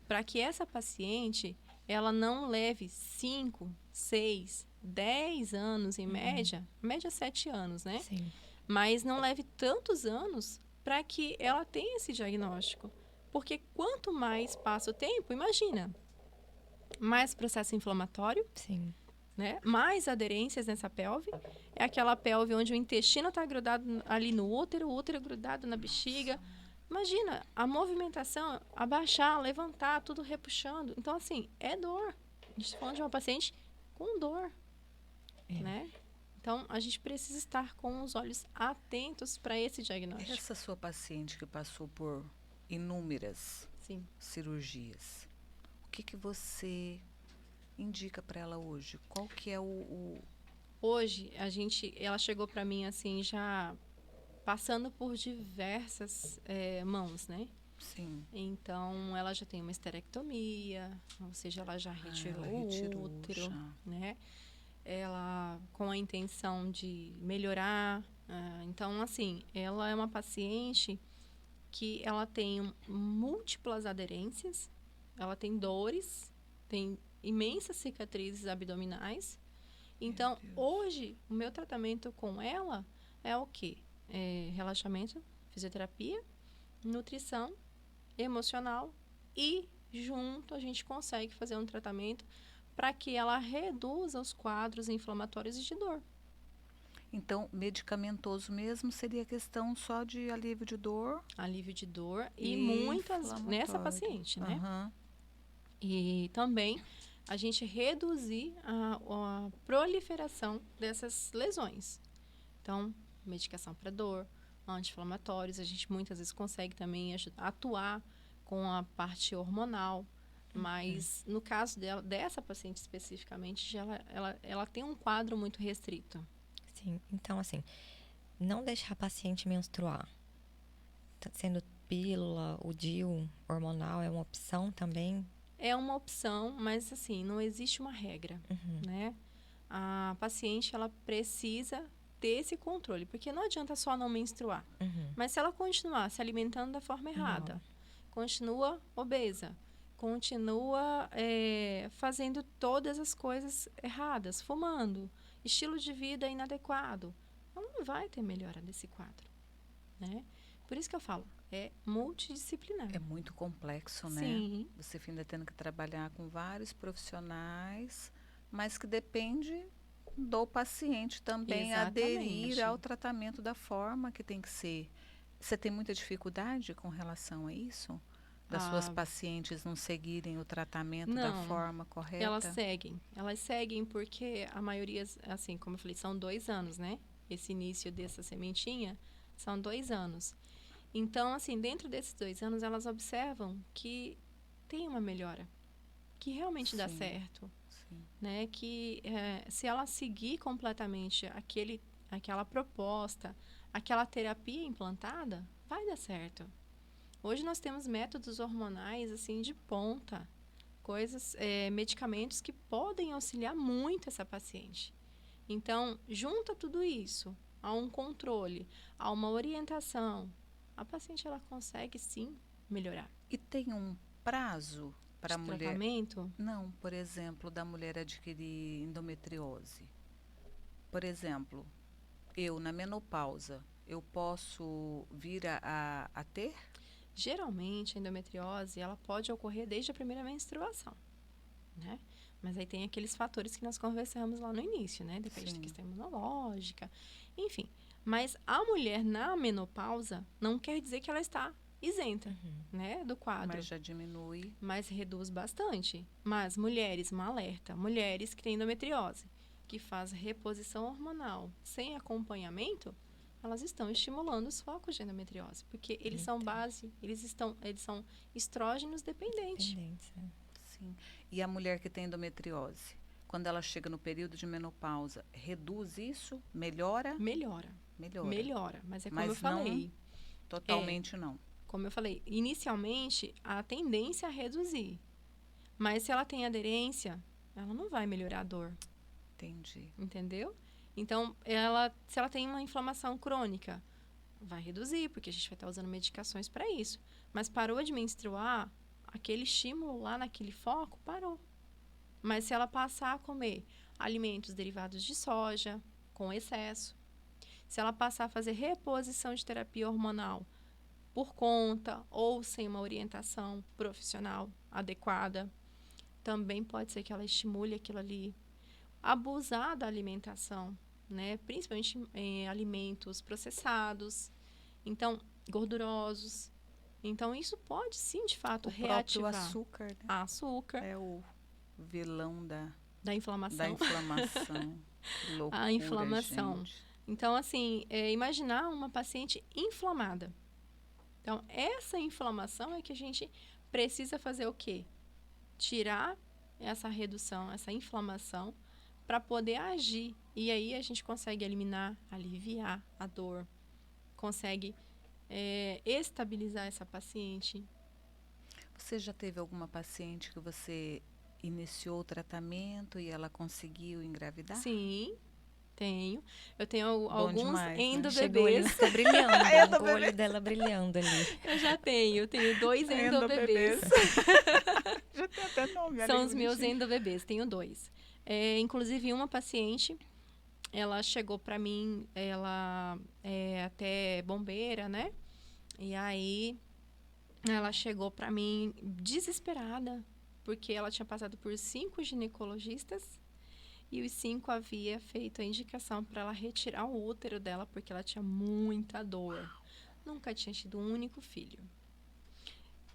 Para que essa paciente, ela não leve 5, 6, 10 anos em média 7 anos, né? Sim. Mas não leve tantos anos para que ela tenha esse diagnóstico. Porque quanto mais passa o tempo, imagina, mais processo inflamatório, Sim. né? Mais aderências nessa pelve. É aquela pelve onde o intestino está grudado ali no útero, o útero grudado na bexiga. Imagina, a movimentação, abaixar, levantar, tudo repuxando. Então, assim, é dor. A gente está falando de uma paciente com dor, né? Então, a gente precisa estar com os olhos atentos para esse diagnóstico. Essa sua paciente que passou por inúmeras Sim. cirurgias, o que você indica para ela hoje? Qual que é Hoje, ela chegou para mim assim, já passando por diversas mãos, né? Sim. Então, ela já tem uma esterectomia, ou seja, ela já retirou o útero, né? Ela com a intenção de melhorar. Então, assim, ela é uma paciente que ela tem múltiplas aderências, ela tem dores, tem imensas cicatrizes abdominais. Então, hoje, o meu tratamento com ela é o quê? Relaxamento, fisioterapia, nutrição, emocional e junto a gente consegue fazer um tratamento para que ela reduza os quadros inflamatórios e de dor. Então, medicamentoso mesmo seria questão só de alívio de dor? Alívio de dor e muitas nessa paciente, né? Uhum. E também a gente reduzir a proliferação dessas lesões. Então, medicação para dor, anti-inflamatórios, a gente muitas vezes consegue também atuar com a parte hormonal, mas no caso dessa paciente especificamente, ela tem um quadro muito restrito. Sim, então assim, não deixar a paciente menstruar. Sendo pílula, o DIU hormonal é uma opção também? É uma opção, mas assim, não existe uma regra, né? A paciente, ela precisa ter esse controle, porque não adianta só não menstruar. Mas se ela continuar se alimentando da forma errada, continua obesa, continua fazendo todas as coisas erradas, fumando, estilo de vida inadequado, ela não vai ter melhora desse quadro, né? Por isso que eu falo, é multidisciplinar. É muito complexo, né? Sim. Você ainda tendo que trabalhar com vários profissionais, mas que depende do paciente também aderir ao tratamento da forma que tem que ser. Você tem muita dificuldade com relação a isso? Das suas pacientes não seguirem o tratamento da forma correta? Elas seguem porque a maioria, assim, como eu falei, são 2 anos, né? Esse início dessa sementinha são 2 anos. Então, assim, dentro desses 2 anos, elas observam que tem uma melhora, que realmente dá certo, né? Que se ela seguir completamente aquela proposta, aquela terapia implantada, vai dar certo. Hoje nós temos métodos hormonais assim de ponta, medicamentos que podem auxiliar muito essa paciente. Então, junta tudo isso a um controle, a uma orientação, a paciente ela consegue sim melhorar. E tem um prazo para a mulher? Tratamento? Não, por exemplo, da mulher adquirir endometriose. Por exemplo, eu na menopausa, eu posso vir a ter? Geralmente, a endometriose ela pode ocorrer desde a primeira menstruação, né? Mas aí tem aqueles fatores que nós conversamos lá no início, né? Depende da questão imunológica, enfim. Mas a mulher na menopausa não quer dizer que ela está isenta, né, do quadro. Mas já diminui. Mas reduz bastante. Mas mulheres, um alerta, mulheres que têm endometriose, que faz reposição hormonal sem acompanhamento, elas estão estimulando os focos de endometriose, porque eles são eles são estrógenos dependentes. Sim. E a mulher que tem endometriose, quando ela chega no período de menopausa, reduz isso? Melhora? Melhora, mas como eu falei, totalmente não. Como eu falei, inicialmente a tendência é a reduzir, mas se ela tem aderência, ela não vai melhorar a dor. Entendi. Entendeu? Então, se ela tem uma inflamação crônica, vai reduzir, porque a gente vai estar usando medicações para isso. Mas parou de menstruar, aquele estímulo lá naquele foco parou. Mas se ela passar a comer alimentos derivados de soja, com excesso, se ela passar a fazer reposição de terapia hormonal por conta ou sem uma orientação profissional adequada, também pode ser que ela estimule aquilo ali. Abusar da alimentação, né? Principalmente em alimentos processados, então gordurosos. Então isso pode sim, de fato, reativar. O açúcar, né? Açúcar. É o vilão da inflamação. Da inflamação. Que loucura, a inflamação. gente. Então, assim, imaginar uma paciente inflamada. Então, essa inflamação é que a gente precisa fazer o quê? Tirar essa redução, essa inflamação, para poder agir. E aí a gente consegue eliminar, aliviar a dor, consegue estabilizar essa paciente. Você já teve alguma paciente que você iniciou o tratamento e ela conseguiu engravidar? Sim, tenho. Eu tenho Bom alguns demais, né? Chegou, o olhinho endobebês. ficou brilhando. Endobebê. O olho dela brilhando ali. Eu tenho 2 endobebês. Já tem até nome. olha São que os meus bonitinho. endobebês, tenho 2. Inclusive, uma paciente, ela chegou para mim, ela é até bombeira, né? E aí, ela chegou para mim desesperada, porque ela tinha passado por 5 ginecologistas e os 5 havia feito a indicação para ela retirar o útero dela, porque ela tinha muita dor. Nunca tinha tido um único filho.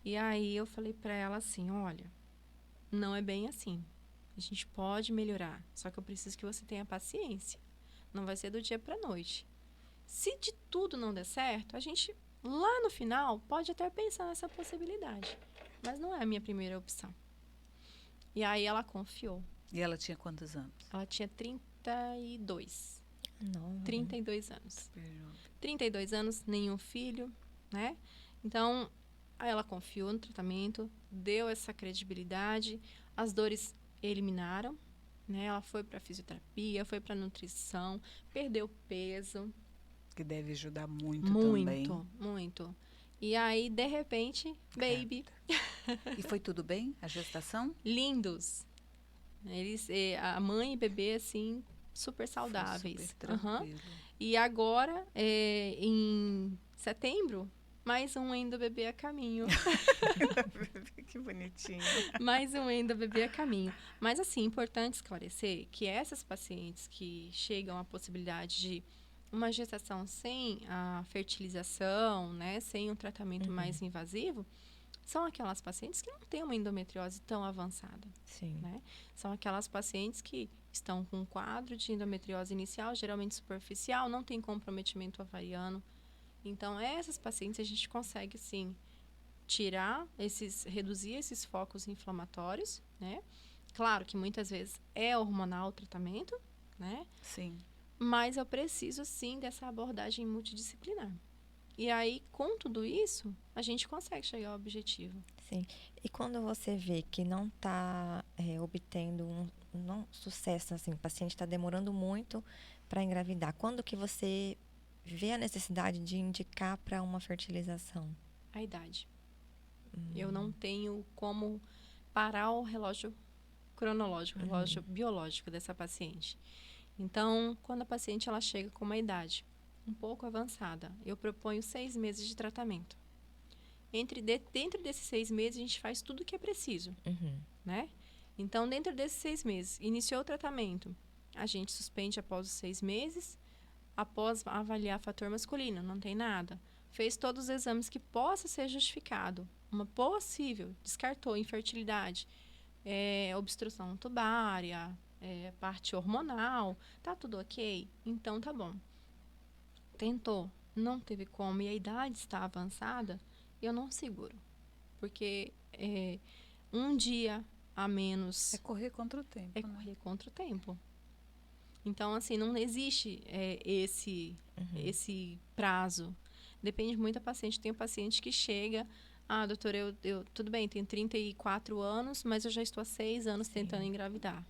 E aí, eu falei para ela assim, olha, não é bem assim. A gente pode melhorar, só que eu preciso que você tenha paciência. Não vai ser do dia para a noite. Se de tudo não der certo, a gente, lá no final, pode até pensar nessa possibilidade. Mas não é a minha primeira opção. E aí ela confiou. E ela tinha quantos anos? Ela tinha 32. Nova. 32 anos. 32 anos, nenhum filho, né? Então, aí ela confiou no tratamento, deu essa credibilidade, as dores eliminaram, né? Ela foi para fisioterapia, foi para nutrição, perdeu peso. Que deve ajudar muito também. Muito, muito. E aí, de repente, baby, E foi tudo bem? A gestação? lindos. Eles, a mãe e bebê, assim, super saudáveis. Super Aham. tranquilo. E agora, em setembro, mais um endobebê a caminho. Que bonitinho. Mais um endobebê a caminho. Mas, assim, importante esclarecer que essas pacientes que chegam à possibilidade de uma gestação sem a fertilização, né, sem um tratamento mais invasivo, são aquelas pacientes que não têm uma endometriose tão avançada. Sim. Né? São aquelas pacientes que estão com um quadro de endometriose inicial, geralmente superficial, não tem comprometimento ovariano. Então, essas pacientes a gente consegue, sim, reduzir esses focos inflamatórios, né? Claro que muitas vezes é hormonal o tratamento, né? Sim. Mas eu preciso, sim, dessa abordagem multidisciplinar. E aí, com tudo isso, a gente consegue chegar ao objetivo. Sim. E quando você vê que não está obtendo um sucesso, assim, o paciente está demorando muito para engravidar, quando que você vê a necessidade de indicar para uma fertilização? A idade. Eu não tenho como parar o relógio cronológico, o relógio biológico dessa paciente. Então, quando a paciente ela chega com uma idade um pouco avançada, eu proponho 6 meses de tratamento. Dentro desses 6 meses, a gente faz tudo o que é preciso, né? Então, dentro desses 6 meses, iniciou o tratamento, a gente suspende após os 6 meses, após avaliar fator masculino, não tem nada. Fez todos os exames que possa ser justificado. Uma possível, descartou infertilidade, obstrução tubária, parte hormonal, tá tudo ok? Então, tá bom. Tentou, não teve como e a idade está avançada, eu não seguro. Porque um dia a menos... É correr contra o tempo, É né? correr contra o tempo. Então, assim, não existe esse prazo. Depende muito da paciente. Tem um paciente que chega... Ah, doutora, eu tudo bem, tenho 34 anos, mas eu já estou há 6 anos tentando engravidar.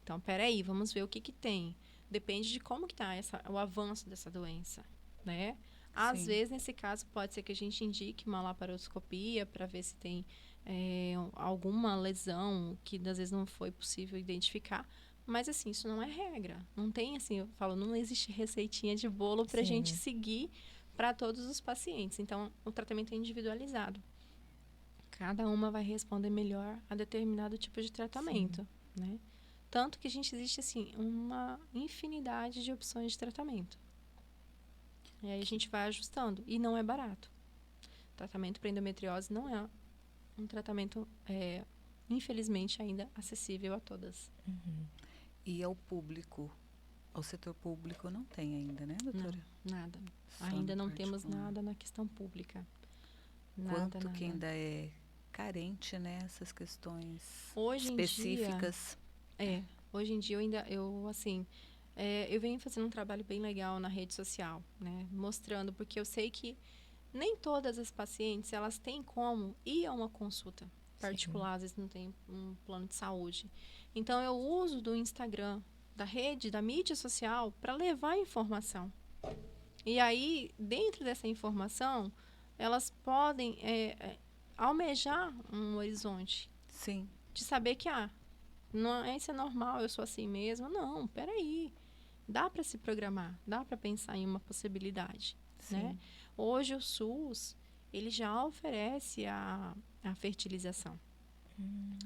Então, peraí, vamos ver o que tem. Depende de como que está o avanço dessa doença, né? Às vezes, nesse caso, pode ser que a gente indique uma laparoscopia para ver se tem alguma lesão que, às vezes, não foi possível identificar. Mas, assim, isso não é regra. Não tem, assim, eu falo, não existe receitinha de bolo para a gente seguir para todos os pacientes. Então, o tratamento é individualizado. Cada uma vai responder melhor a determinado tipo de tratamento, né? Tanto que existe, assim, uma infinidade de opções de tratamento. E aí a gente vai ajustando. E não é barato. Tratamento para endometriose não é um tratamento, infelizmente, ainda acessível a todas. E ao público? Ao setor público não tem ainda, né, doutora? Não, nada. Só Ainda no não temos particular. nada na questão pública. Nada, Quanto nada. que ainda é carente, né, essas questões Hoje em específicas. Hoje em dia eu venho fazendo um trabalho bem legal na rede social, né? Mostrando, porque eu sei que nem todas as pacientes, elas têm como ir a uma consulta particular, às vezes não tem um plano de saúde. Então, eu uso do Instagram, da rede, da mídia social, para levar informação. E aí, dentro dessa informação, elas podem almejar um horizonte Sim, de saber que, não, isso é normal, eu sou assim mesmo. Não, peraí. Dá para se programar, dá para pensar em uma possibilidade, sim. né? Hoje o SUS, ele já oferece a fertilização.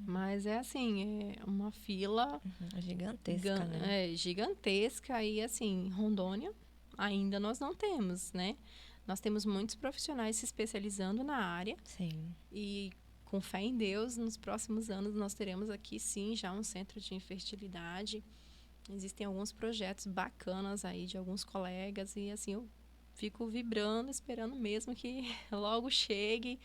Mas é assim, é uma fila Gigantesca, né? gigantesca e assim, Rondônia ainda nós não temos, né? Nós temos muitos profissionais se especializando na área. Sim. E com fé em Deus, nos próximos anos nós teremos aqui sim já um centro de infertilidade. Existem alguns projetos bacanas aí de alguns colegas e assim eu fico vibrando, esperando mesmo que logo chegue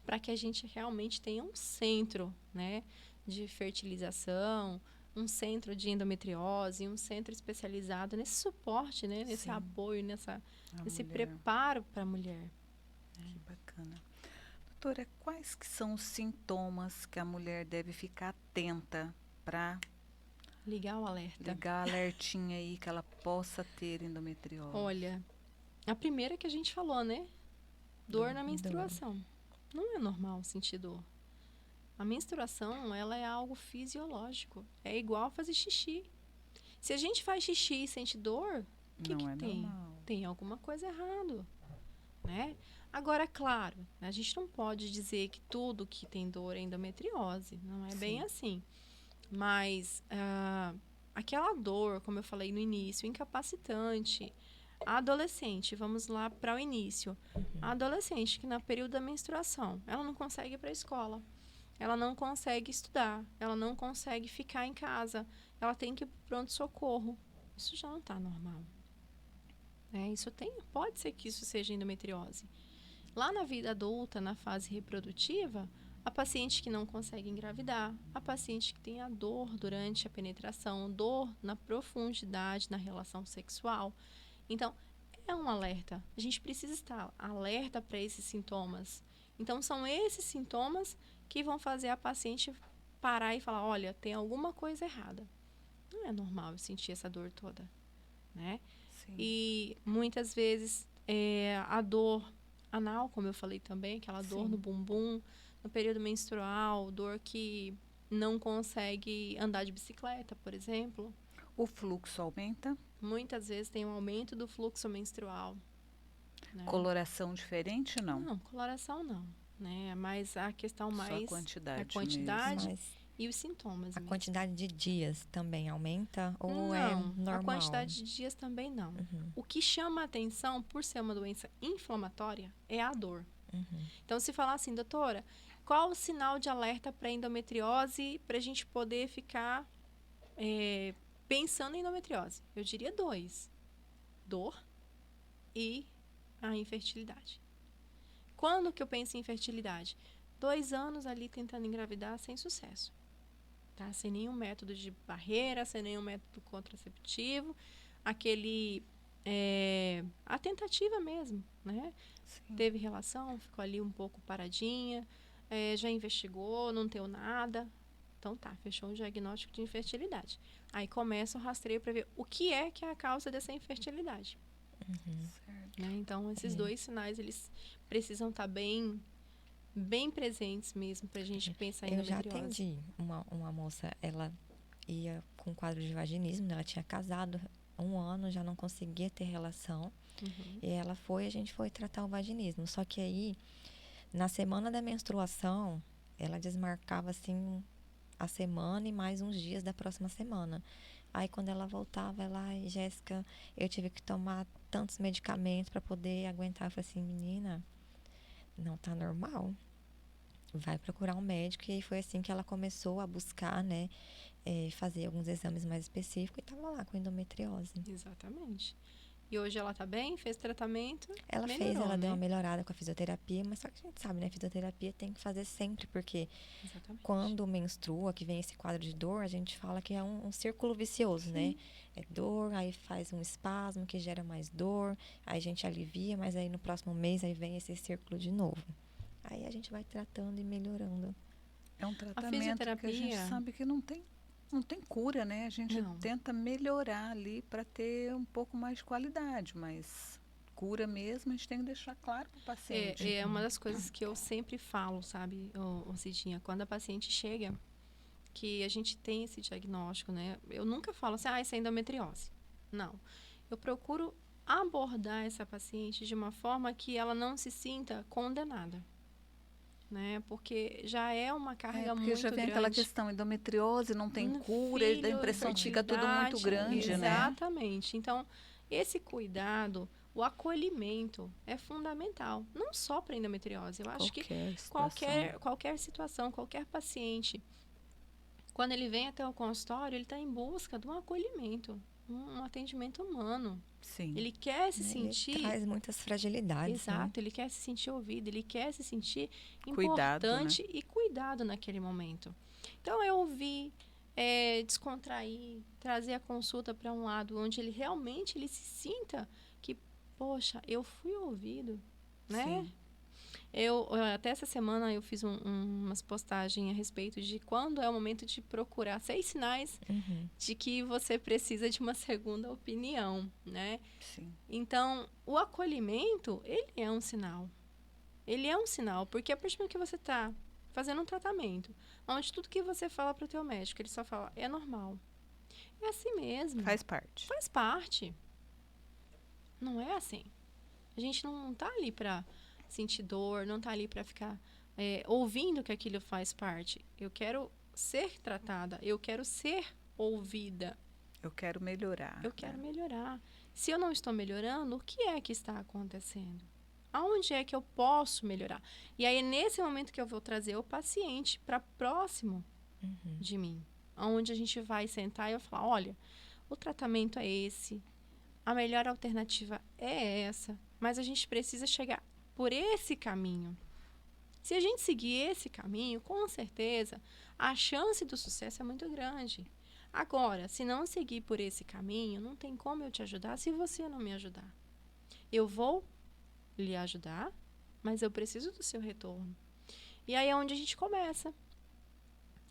para que a gente realmente tenha um centro, né, de fertilização, um centro de endometriose, um centro especializado nesse suporte, né, nesse Sim. apoio, nesse mulher. preparo para a mulher. Que bacana. Doutora, quais que são os sintomas que a mulher deve ficar atenta para Ligar o alerta. ligar a alertinha aí que ela possa ter endometriose? Olha, a primeira que a gente falou, né? Dor na menstruação. Não é normal sentir dor. A menstruação, ela é algo fisiológico. É igual fazer xixi. Se a gente faz xixi e sente dor, o que Não é tem? normal. Tem alguma coisa errada, né? Agora, é claro, a gente não pode dizer que tudo que tem dor é endometriose. Não é bem Sim. assim. Mas aquela dor, como eu falei no início, incapacitante. A adolescente, vamos lá para o início. A adolescente que no período da menstruação, ela não consegue ir para a escola. Ela não consegue estudar. Ela não consegue ficar em casa. Ela tem que ir para o pronto-socorro. Isso já não está normal. Pode ser que isso seja endometriose. Lá na vida adulta, na fase reprodutiva, a paciente que não consegue engravidar, a paciente que tem a dor durante a penetração, dor na profundidade na relação sexual. Então, é um alerta. A gente precisa estar alerta para esses sintomas. Então, são esses sintomas que vão fazer a paciente parar e falar, olha, tem alguma coisa errada. Não é normal eu sentir essa dor toda, né? Sim. E muitas vezes a dor anal, como eu falei também, aquela dor Sim. no bumbum, no período menstrual, dor que não consegue andar de bicicleta, por exemplo. O fluxo aumenta? Muitas vezes tem um aumento do fluxo menstrual. Né? Coloração diferente, não? Não, coloração não. Né? Mas a questão Só mais a quantidade, a quantidade Mas e os sintomas a mesmo. quantidade de dias também aumenta ou Não, é normal? a quantidade de dias também não. O que chama a atenção, por ser uma doença inflamatória, é a dor. Então, se falar assim, doutora, qual o sinal de alerta para endometriose para a gente poder ficar pensando em endometriose? Eu diria 2. Dor e a infertilidade. Quando que eu penso em infertilidade? 2 anos ali tentando engravidar sem sucesso. Tá? Sem nenhum método de barreira, sem nenhum método contraceptivo. A tentativa mesmo, né? Sim. Teve relação, ficou ali um pouco paradinha, já investigou, não deu nada. Então tá, fechou um diagnóstico de infertilidade. Aí começa o rastreio para ver o que é a causa dessa infertilidade. Certo. Né? Então, esses 2 sinais, eles precisam estar bem presentes mesmo para a gente pensar em Eu já endometriose. atendi uma moça, ela ia com quadro de vaginismo, ela tinha casado 1 ano, já não conseguia ter relação. E a gente foi tratar o vaginismo. Só que aí, na semana da menstruação, ela desmarcava assim a semana e mais uns dias da próxima semana. Aí quando ela voltava, ai, Jéssica, eu tive que tomar tantos medicamentos para poder aguentar. Eu falei assim, menina, não tá normal. Vai procurar um médico. E aí foi assim que ela começou a buscar, né, fazer alguns exames mais específicos e estava lá com endometriose. Exatamente. E hoje ela tá bem? Fez tratamento? Ela melhorou, fez, ela né? deu uma melhorada com a fisioterapia, mas só que a gente sabe, né? Fisioterapia tem que fazer sempre, porque Exatamente. quando menstrua, que vem esse quadro de dor, a gente fala que é um círculo vicioso, né? É dor, aí faz um espasmo que gera mais dor, aí a gente alivia, mas aí no próximo mês aí vem esse círculo de novo. Aí a gente vai tratando e melhorando. É um tratamento que a gente fisioterapia- sabe que não tem cura, né? A gente Não. tenta melhorar ali para ter um pouco mais de qualidade, mas cura mesmo a gente tem que deixar claro para o paciente. É uma das coisas que eu sempre falo, sabe, Cidinha? Quando a paciente chega, que a gente tem esse diagnóstico, né? Eu nunca falo assim, isso é endometriose. Não. Eu procuro abordar essa paciente de uma forma que ela não se sinta condenada, né? Porque já é uma carga Porque muito já vem grande. aquela questão, endometriose, não tem cura, Filho, dá a impressão que fica tudo muito infertilidade, grande, né? Exatamente. Então, esse cuidado, o acolhimento é fundamental. Não só para endometriose. Eu acho que qualquer situação, qualquer paciente, quando ele vem até o consultório, ele está em busca de um acolhimento, um atendimento humano. Sim. Ele quer se Ele sentir... traz muitas fragilidades, né? Exato, ele quer se sentir ouvido, ele quer se sentir Cuidado, importante e cuidado naquele momento. Então, eu ouvir, descontrair, trazer a consulta para um lado onde ele realmente ele se sinta que, poxa, eu fui ouvido, né? Sim. Até essa semana eu fiz umas postagens a respeito de quando é o momento de procurar 6 sinais de que você precisa de uma segunda opinião, né? Sim. Então, o acolhimento, ele é um sinal. Ele é um sinal, porque a partir do que você está fazendo um tratamento, onde tudo que você fala para o teu médico, ele só fala, é normal. É assim mesmo. Faz parte. Faz parte. Não é assim. A gente não está ali para sentir dor, não está ali para ficar ouvindo que aquilo faz parte. Eu quero ser tratada, eu quero ser ouvida. Eu quero melhorar. Eu quero melhorar. Se eu não estou melhorando, o que é que está acontecendo? Aonde é que eu posso melhorar? E aí é nesse momento que eu vou trazer o paciente para próximo de mim. Onde a gente vai sentar e eu falar, olha, o tratamento é esse, a melhor alternativa é essa, mas a gente precisa chegar por esse caminho. Se a gente seguir esse caminho, com certeza, a chance do sucesso é muito grande. Agora, se não seguir por esse caminho, não tem como eu te ajudar se você não me ajudar. Eu vou lhe ajudar, mas eu preciso do seu retorno. E aí é onde a gente começa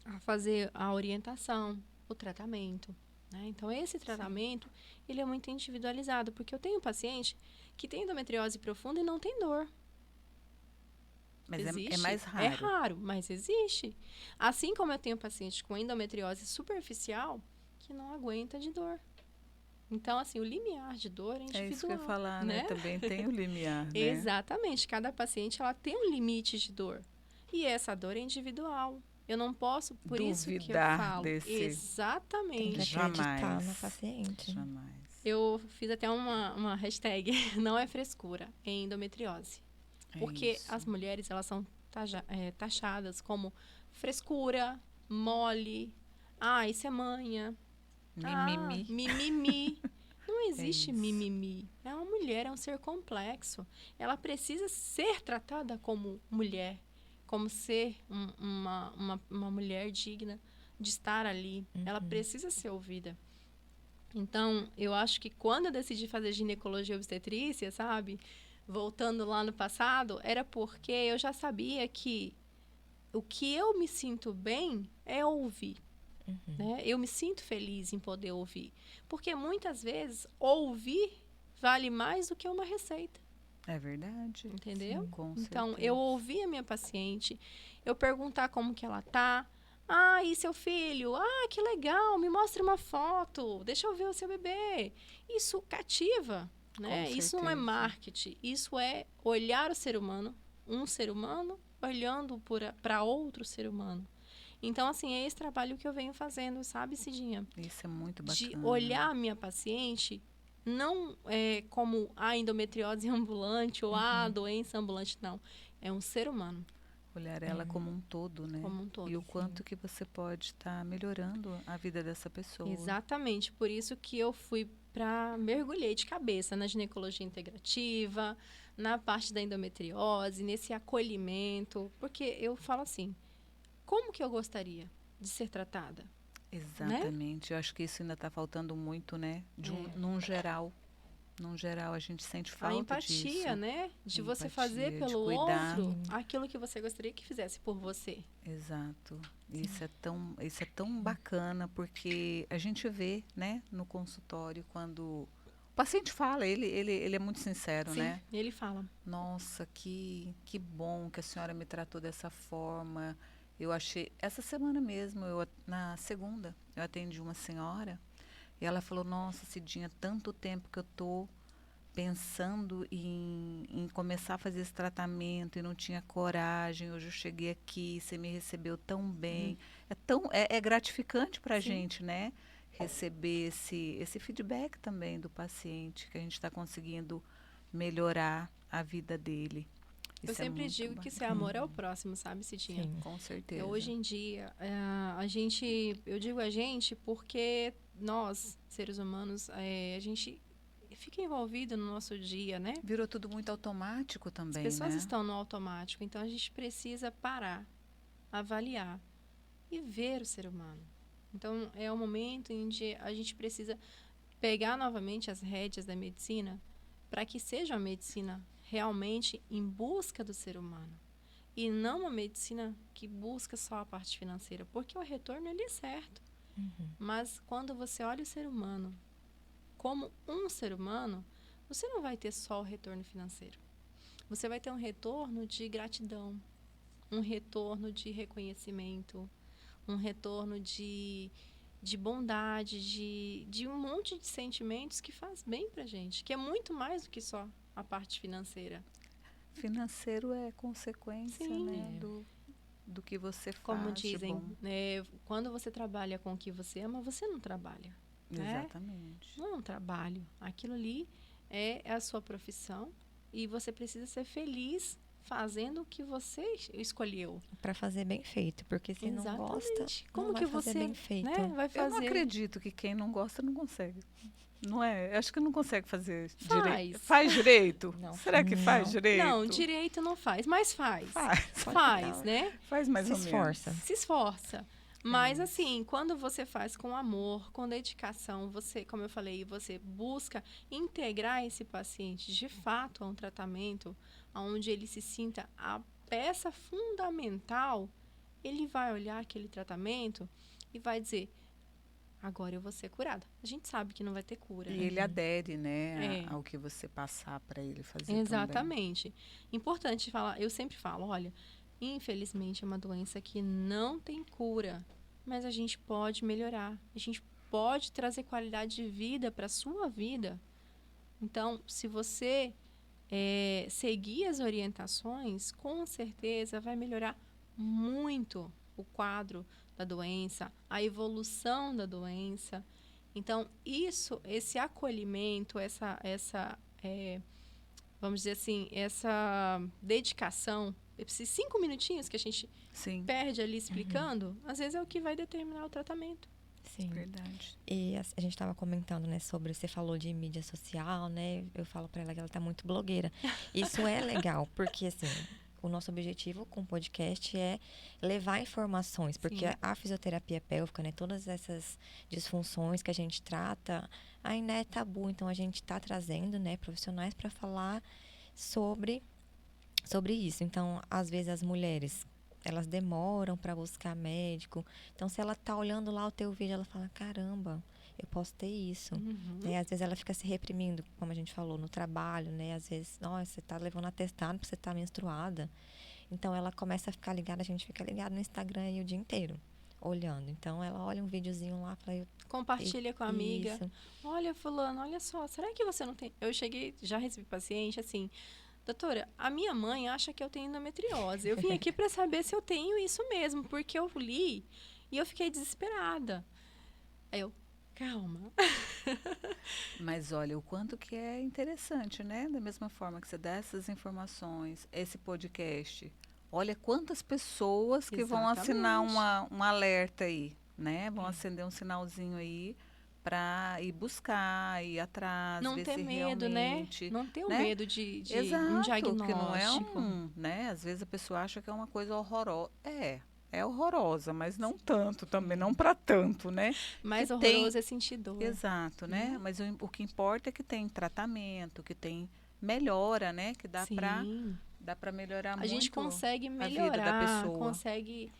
a fazer a orientação, o tratamento, né? Então, esse tratamento, ele é muito individualizado, porque eu tenho paciente que tem endometriose profunda e não tem dor. Mas Existe. é mais raro. É raro, mas existe. Assim como eu tenho paciente com endometriose superficial que não aguenta de dor. Então, assim, o limiar de dor é individual. É isso que eu ia falar, né? Também tem o limiar, né? Exatamente. Cada paciente, ela tem um limite de dor. E essa dor é individual. Eu não posso, por isso que eu falo. Desse... Tem Exatamente. que acreditar Jamais. no paciente. Jamais. Eu fiz até uma hashtag, não é frescura, é endometriose. Porque isso. as mulheres, elas são taxadas como frescura, mole, isso é manha. Mimimi. Mimimi. Não existe isso. mimimi. É uma mulher, é um ser complexo. Ela precisa ser tratada como mulher, como ser uma mulher digna de estar ali. Ela precisa ser ouvida. Então, eu acho que quando eu decidi fazer ginecologia e obstetrícia, sabe? Voltando lá no passado, era porque eu já sabia que o que eu me sinto bem é ouvir. Né? Eu me sinto feliz em poder ouvir. Porque muitas vezes ouvir vale mais do que uma receita. É verdade. Entendeu? Sim, com Então, certeza. eu ouvir a minha paciente, eu perguntar como que ela tá. E seu filho? Que legal, me mostre uma foto, deixa eu ver o seu bebê. Isso cativa, né? Isso não é certeza. marketing, isso é olhar o ser humano, um ser humano olhando para outro ser humano. Então, assim, é esse trabalho que eu venho fazendo, sabe, Cidinha? Isso é muito bacana. De olhar a minha paciente não como a endometriose ambulante ou a doença ambulante, não. É um ser humano. Olhar ela como um todo, né? Como um todo. E o quanto que você pode estar melhorando a vida dessa pessoa. Exatamente. Por isso que eu mergulhei de cabeça na ginecologia integrativa, na parte da endometriose, nesse acolhimento. Porque eu falo assim, como que eu gostaria de ser tratada? Exatamente. Eu acho que isso ainda está faltando muito, né? Num geral. Num geral, a gente sente falta a empatia, disso. né? De A você empatia, fazer de pelo cuidar. outro aquilo que você gostaria que fizesse por você. Exato. Isso é tão bacana, porque a gente vê, né, no consultório, quando o paciente fala, ele é muito sincero, Sim, né? ele fala. Nossa, que bom que a senhora me tratou dessa forma. Eu achei, essa semana mesmo, na segunda, eu atendi uma senhora e ela falou, nossa, Cidinha, tanto tempo que eu tô pensando em começar a fazer esse tratamento e não tinha coragem. Hoje eu cheguei aqui, você me recebeu tão bem. É gratificante para a Sim. gente, né? Receber esse feedback também do paciente, que a gente está conseguindo melhorar a vida dele. Eu sempre digo que ser amor é o próximo, sabe, Cidinha? Sim. Com certeza. Hoje em dia, eu digo a gente porque nós, seres humanos, a gente fica envolvido no nosso dia, né? Virou tudo muito automático também, As pessoas né? estão no automático, então a gente precisa parar, avaliar e ver o ser humano. Então, é o momento em que a gente precisa pegar novamente as rédeas da medicina para que seja uma medicina realmente em busca do ser humano. E não uma medicina que busca só a parte financeira, porque o retorno ele é certo. Mas quando você olha o ser humano como um ser humano, você não vai ter só o retorno financeiro. Você vai ter um retorno de gratidão, um retorno de reconhecimento, um retorno de bondade, de um monte de sentimentos que faz bem pra gente, que é muito mais do que só a parte financeira. Financeiro é consequência, Sim. né? Do que você faz. Como de dizem, bom. quando você trabalha com o que você ama, você não trabalha. Né? Exatamente. Não é um trabalho. Aquilo ali é a sua profissão e você precisa ser feliz fazendo o que você escolheu. Para fazer bem feito, porque se não gosta, como não vai que fazer você bem feito. né, vai fazer? Eu não acredito que quem não gosta não consegue. Não é? Eu acho que não consegue fazer Faz. direito. Faz direito? Não. Será que faz Não. direito? Não, direito não faz, mas faz. Faz. Né? Faz mais Se ou menos. esforça. Se esforça. Mas assim, quando você faz com amor, com dedicação, você, como eu falei, você busca integrar esse paciente de fato a um tratamento onde ele se sinta a peça fundamental, ele vai olhar aquele tratamento e vai dizer, agora eu vou ser curada. A gente sabe que não vai ter cura. E né? ele adere, né, É. ao que você passar para ele fazer Exatamente. Importante falar, eu sempre falo, olha, infelizmente é uma doença que não tem cura, mas a gente pode melhorar, a gente pode trazer qualidade de vida para a sua vida. Então, se você seguir as orientações, com certeza vai melhorar muito o quadro da doença, a evolução da doença. Então, esse acolhimento, vamos dizer assim, essa dedicação, esses 5 minutinhos que a gente Sim, perde ali explicando, às vezes é o que vai determinar o tratamento. Sim. verdade. E a gente estava comentando, né, sobre, você falou de mídia social, né? Eu falo para ela que ela tá muito blogueira. Isso é legal, porque assim, o nosso objetivo com o podcast é levar informações, porque Sim. a fisioterapia pélvica, né, todas essas disfunções que a gente trata, ainda é tabu, então a gente está trazendo, né, profissionais para falar sobre isso. Então, às vezes as mulheres, elas demoram para buscar médico. Então, se ela tá olhando lá o teu vídeo, ela fala, caramba, eu posso ter isso. Né? Às vezes ela fica se reprimindo, como a gente falou, no trabalho, né? Às vezes, nossa, você tá levando atestado porque você tá menstruada. Então, ela começa a ficar ligada, a gente fica ligado no Instagram aí o dia inteiro, olhando. Então, ela olha um videozinho lá, fala... Compartilha com a amiga. Isso. Olha, fulano, olha só, será que você não tem... Eu já recebi paciente, assim... Doutora, a minha mãe acha que eu tenho endometriose. Eu vim aqui para saber se eu tenho isso mesmo, porque eu li e eu fiquei desesperada. Aí eu, calma. Mas olha, o quanto que é interessante, né? Da mesma forma que você dá essas informações, esse podcast, Olha quantas pessoas que vão assinar um alerta aí, né? Vão acender um sinalzinho aí para ir buscar, ir atrás, Não ver ter se medo, realmente, né? Não ter o né? medo de Exato, um diagnóstico. que não é né? Às vezes a pessoa acha que é uma coisa horrorosa. É horrorosa, mas não tanto também, não para tanto, né? Mais que horroroso é sentir dor. Exato, né? Mas o que importa é que tem tratamento, que tem melhora, né? Que dá para melhorar muito a gente consegue melhorar, a vida da pessoa. Consegue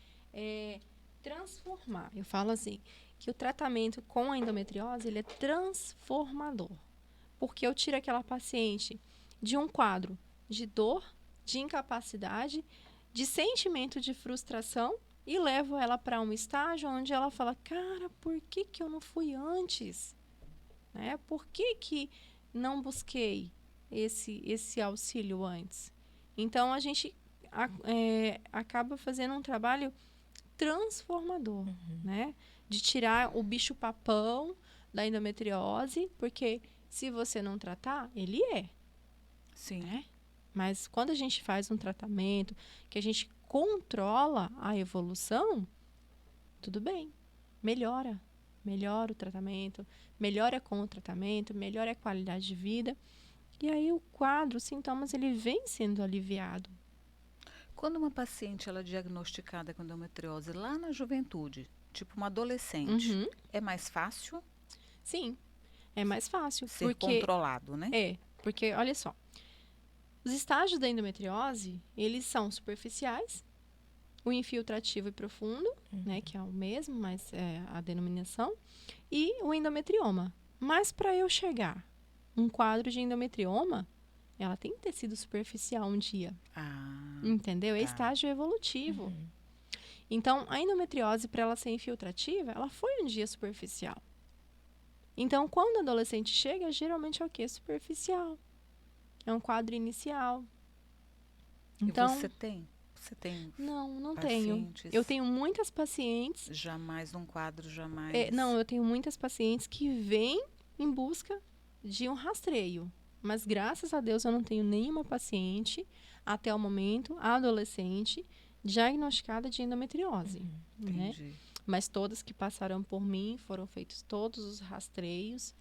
transformar. Eu falo assim, que o tratamento com a endometriose, ele é transformador. Porque eu tiro aquela paciente de um quadro de dor, de incapacidade, de sentimento de frustração e levo ela para um estágio onde ela fala, cara, por que eu não fui antes? Né? Por que não busquei esse auxílio antes? Então, a gente acaba fazendo um trabalho transformador, né? De tirar o bicho-papão da endometriose, porque se você não tratar, ele é. Sim. Né? Mas quando a gente faz um tratamento, que a gente controla a evolução, tudo bem, melhora. Melhora o tratamento, melhora com o tratamento, melhora a qualidade de vida. E aí o quadro, os sintomas, ele vem sendo aliviado. Quando uma paciente ela é diagnosticada com endometriose lá na juventude, tipo uma adolescente, é mais fácil? Sim, é mais fácil. Ser controlado, né? Porque, olha só, os estágios da endometriose, eles são superficiais, o infiltrativo e profundo, né, que é o mesmo, mas é a denominação, e o endometrioma. Mas para eu chegar um quadro de endometrioma, ela tem que ter sido superficial um dia. Entendeu? É estágio evolutivo. Então, a endometriose, para ela ser infiltrativa, ela foi um dia superficial. Então, quando o adolescente chega, geralmente é o quê? Superficial. É um quadro inicial. Então, e você tem? Você tem não pacientes? tenho. Eu tenho muitas pacientes... Jamais num quadro, jamais... eu tenho muitas pacientes que vêm em busca de um rastreio. Mas, graças a Deus, eu não tenho nenhuma paciente, até o momento, adolescente, diagnosticada de endometriose. Né? Entendi. Mas todas que passaram por mim, foram feitos todos os rastreios.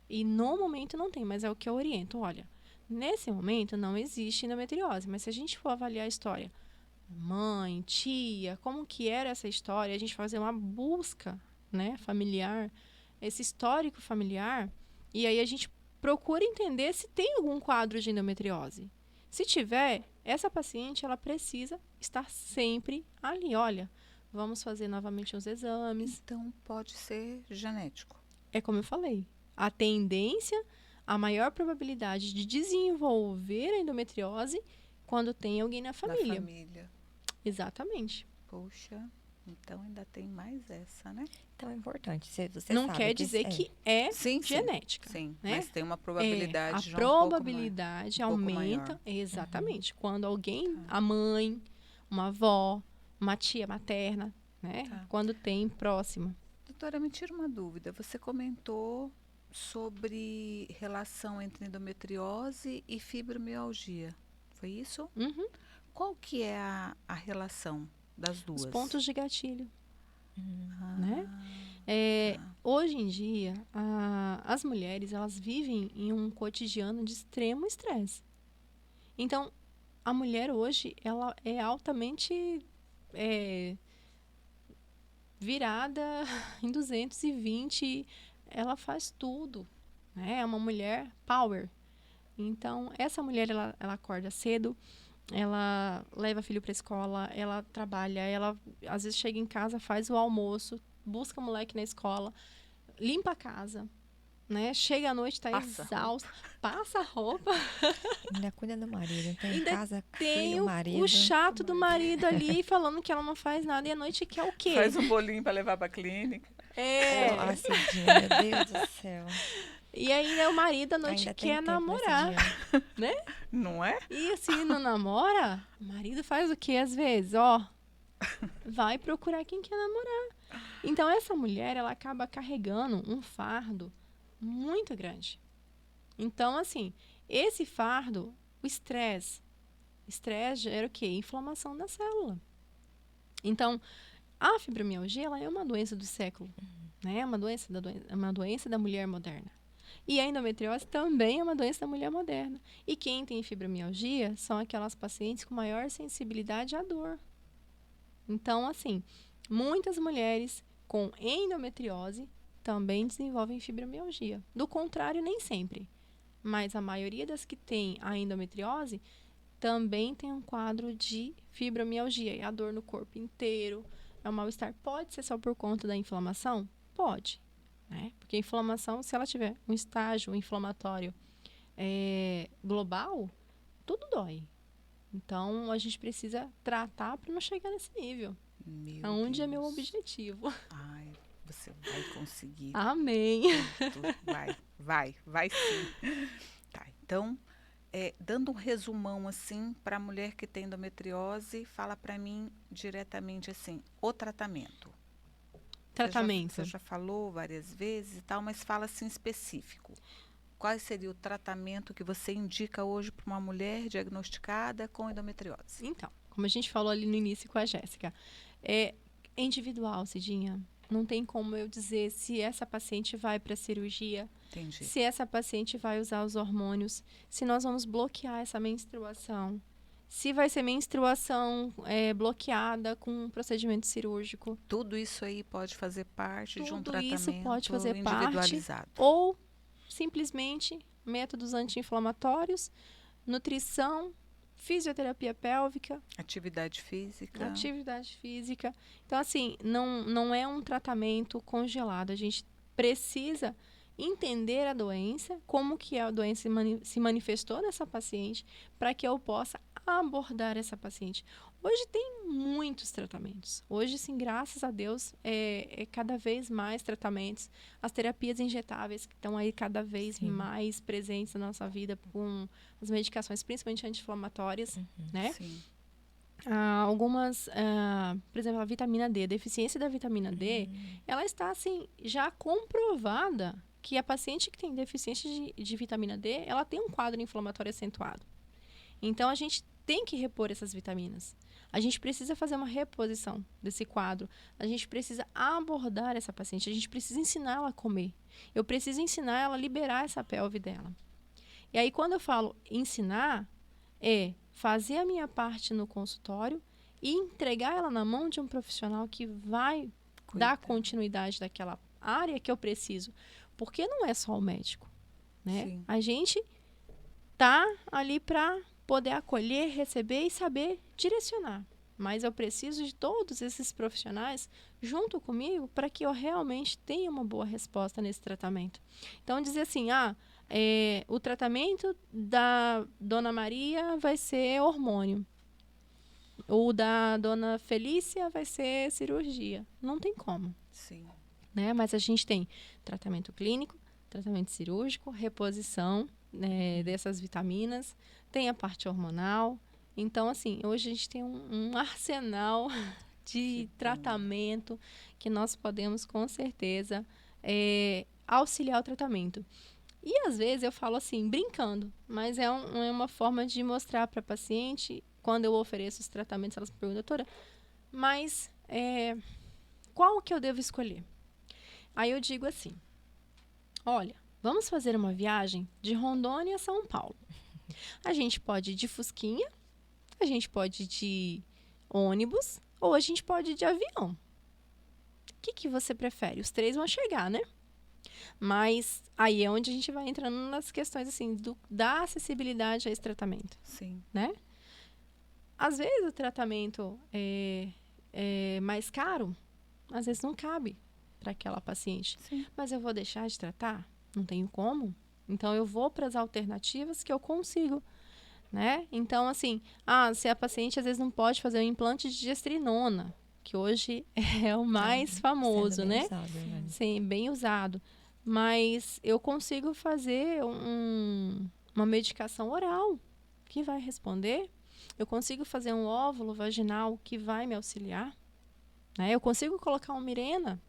E, no momento, não tem. Mas é o que eu oriento. Olha, nesse momento, não existe endometriose. Mas, se a gente for avaliar a história, mãe, tia, como que era essa história, a gente fazer uma busca, né, familiar, esse histórico familiar, e aí a gente procura entender se tem algum quadro de endometriose. Se tiver, essa paciente, ela precisa estar sempre ali. Olha, vamos fazer novamente os exames. Então, pode ser genético. É como eu falei. A tendência, a maior probabilidade de desenvolver a endometriose quando tem alguém na família. Na família. Exatamente. Poxa, então ainda tem mais essa, né? Então é importante. Você não sabe quer dizer que é genética. Sim, né? mas tem uma probabilidade a probabilidade aumenta. Exatamente. Quando alguém, a mãe, uma avó, uma tia materna, né? Quando tem próxima. Doutora, me tira uma dúvida. Você comentou sobre relação entre endometriose e fibromialgia. Foi isso? Qual que é a relação das duas? Os pontos de gatilho. Né? Hoje em dia, as mulheres, elas vivem em um cotidiano de extremo estresse. Então, a mulher hoje, ela é altamente virada em 220, ela faz tudo. Né? É uma mulher power. Então, essa mulher, ela acorda cedo, ela leva filho para a escola, ela trabalha, ela às vezes chega em casa, faz o almoço, busca o moleque na escola, limpa a casa, né? Chega à noite, está exausta, passa a roupa. Ainda cuida do marido, tem ainda casa, tem filho, marido. O chato do marido ali falando que ela não faz nada e à noite quer o quê? Faz um bolinho para levar para a clínica. Nossa, meu Deus do céu. E aí, né, o marido à noite quer namorar, né? Não é? E assim, não namora, o marido faz o quê às vezes? Vai procurar quem quer namorar. Então, essa mulher, ela acaba carregando um fardo muito grande. Então, assim, esse fardo, o estresse, Estresse gera o quê? Inflamação da célula. Então, a fibromialgia, ela é uma doença do século, né? É uma doença da mulher moderna. E a endometriose também é uma doença da mulher moderna. E quem tem fibromialgia são aquelas pacientes com maior sensibilidade à dor. Então, assim, muitas mulheres com endometriose também desenvolvem fibromialgia. Do contrário, nem sempre. Mas a maioria das que tem a endometriose também tem um quadro de fibromialgia. É a dor no corpo inteiro, é o mal-estar. Pode ser só por conta da inflamação? Pode. Né? Porque a inflamação, se ela tiver um estágio inflamatório global, tudo dói. Então, a gente precisa tratar para não chegar nesse nível. Aonde é meu objetivo. Ai, você vai conseguir. Amém. Vai sim. Tá, então, dando um resumão assim para a mulher que tem endometriose, fala para mim diretamente assim, o tratamento. Tratamento. Você já falou várias vezes e tal, mas fala assim específico. Qual seria o tratamento que você indica hoje para uma mulher diagnosticada com endometriose? Então, como a gente falou ali no início com a Jéssica, é individual, Cidinha. Não tem como eu dizer se essa paciente vai para a cirurgia, Entendi. se essa paciente vai usar os hormônios, se nós vamos bloquear essa menstruação, se vai ser menstruação bloqueada com um procedimento cirúrgico. Tudo isso aí pode fazer parte de um tratamento isso pode fazer individualizado. Parte, ou simplesmente métodos anti-inflamatórios, nutrição, fisioterapia pélvica. Atividade física. Então, assim, não é um tratamento congelado. A gente precisa entender a doença, como que a doença se manifestou nessa paciente, para que eu possa abordar essa paciente. Hoje tem muitos tratamentos. Hoje, sim, graças a Deus, é cada vez mais tratamentos. As terapias injetáveis que estão aí cada vez mais presentes na nossa vida com as medicações, principalmente anti-inflamatórias, né? Sim. Algumas, por exemplo, a vitamina D, a deficiência da vitamina D, ela está, assim, já comprovada que a paciente que tem deficiência de vitamina D, ela tem um quadro inflamatório acentuado. Então, a gente tem que repor essas vitaminas. A gente precisa fazer uma reposição desse quadro. A gente precisa abordar essa paciente. A gente precisa ensinar ela a comer. Eu preciso ensinar ela a liberar essa pelve dela. E aí, quando eu falo ensinar, é fazer a minha parte no consultório e entregar ela na mão de um profissional que vai dar continuidade daquela área que eu preciso. Porque não é só o médico, né? Sim. A gente tá ali para poder acolher, receber e saber direcionar. Mas eu preciso de todos esses profissionais junto comigo para que eu realmente tenha uma boa resposta nesse tratamento. Então, dizer assim, o tratamento da Dona Maria vai ser hormônio. O da Dona Felícia vai ser cirurgia. Não tem como. Sim. Né? Mas a gente tem tratamento clínico, tratamento cirúrgico, reposição dessas vitaminas, tem a parte hormonal. Então, assim, hoje a gente tem um arsenal de tratamento que nós podemos, com certeza, auxiliar o tratamento. E, às vezes, eu falo assim, brincando, mas é uma forma de mostrar para a paciente, quando eu ofereço os tratamentos, elas me perguntam, doutora, mas qual que eu devo escolher? Aí eu digo assim, olha, vamos fazer uma viagem de Rondônia a São Paulo. A gente pode ir de fusquinha, a gente pode ir de ônibus ou a gente pode ir de avião. O que você prefere? Os três vão chegar, né? Mas aí é onde a gente vai entrando nas questões assim, da acessibilidade a esse tratamento. Sim. Né? Às vezes o tratamento é mais caro, às vezes não cabe para aquela paciente. Sim. Mas eu vou deixar de tratar? Não tenho como. Então, eu vou para as alternativas que eu consigo, né? Então, assim, se a paciente às vezes não pode fazer um implante de gestrinona, que hoje é o mais famoso, né? Usado, né? Sim, bem usado. Mas eu consigo fazer uma medicação oral que vai responder. Eu consigo fazer um óvulo vaginal que vai me auxiliar. Né? Eu consigo colocar uma Mirena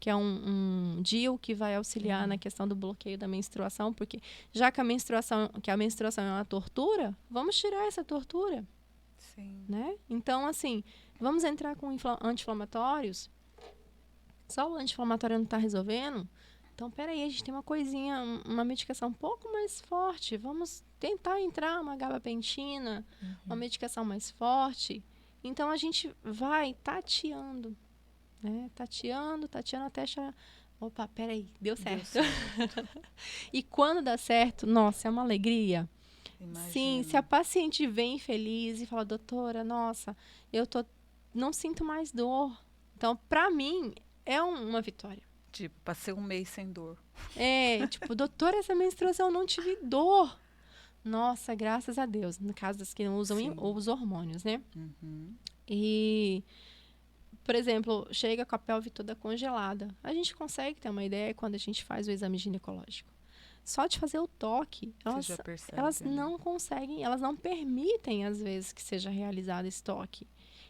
que é um DIU que vai auxiliar na questão do bloqueio da menstruação, porque já que a menstruação é uma tortura, vamos tirar essa tortura. Sim. Né? Então, assim, vamos entrar com anti-inflamatórios. Só o anti-inflamatório não está resolvendo. Então, peraí, a gente tem uma coisinha, uma medicação um pouco mais forte. Vamos tentar entrar uma gabapentina, uma medicação mais forte. Então, a gente vai tateando, né? Tateando até achar... Opa, peraí, deu certo. E quando dá certo, nossa, é uma alegria. Imagino. Sim, se a paciente vem feliz e fala, doutora, nossa, não sinto mais dor. Então, para mim, é uma vitória. Tipo, passei um mês sem dor. Tipo, doutora, essa menstruação eu não tive dor. Nossa, graças a Deus. No caso das que não usam os hormônios, né? Uhum. E, por exemplo, chega com a pelve toda congelada. A gente consegue ter uma ideia quando a gente faz o exame ginecológico. Só de fazer o toque, elas não conseguem, elas não permitem, às vezes, que seja realizado esse toque.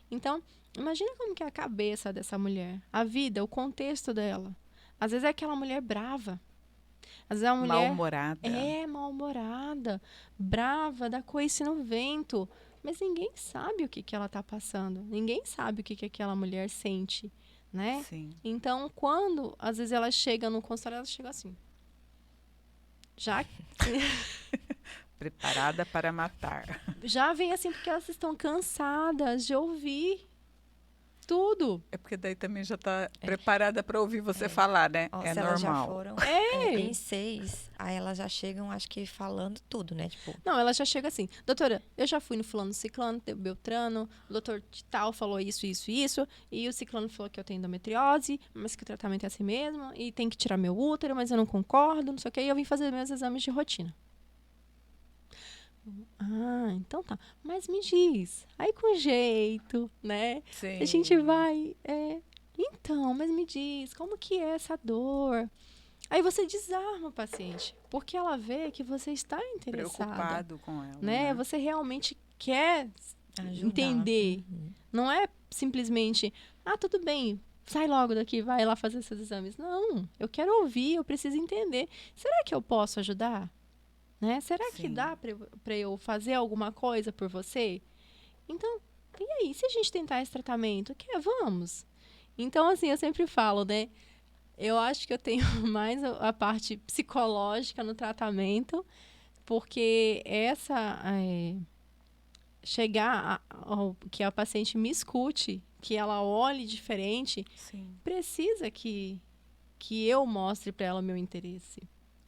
Então, imagina como que é a cabeça dessa mulher, a vida, o contexto dela. Às vezes é aquela mulher brava. Às vezes é uma mulher... Mal-humorada. Mal-humorada, brava, dá coice no vento. Mas ninguém sabe o que ela está passando. Ninguém sabe o que aquela mulher sente, né? Sim. Então, quando, às vezes, ela chega no consultório, ela chega assim... Já Preparada para matar. Já vem assim porque elas estão cansadas de ouvir tudo. É porque daí também já está preparada para ouvir você falar, né? Se normal. elas já foram em 6, aí elas já chegam, acho que falando tudo, né? Tipo... Não, ela já chega assim, doutora, eu já fui no fulano ciclano, Beltrano, o doutor de tal falou isso, e o ciclano falou que eu tenho endometriose, mas que o tratamento é assim mesmo, e tem que tirar meu útero, mas eu não concordo, não sei o quê, e eu vim fazer meus exames de rotina. Ah, então tá. Mas me diz, aí com jeito, né? Sim. A gente vai... Então, mas me diz, como que é essa dor? Aí você desarma o paciente, porque ela vê que você está interessada. Preocupado com ela, né? Você realmente quer entender. Não é simplesmente, tudo bem, sai logo daqui, vai lá fazer seus exames. Não, eu quero ouvir, eu preciso entender. Será que eu posso ajudar? Né? Será que dá para eu fazer alguma coisa por você? Então, e aí, se a gente tentar esse tratamento? Vamos. Então, assim, eu sempre falo, né? Eu acho que eu tenho mais a parte psicológica no tratamento, porque chegar ao que a paciente me escute, que ela olhe diferente, precisa que eu mostre para ela o meu interesse.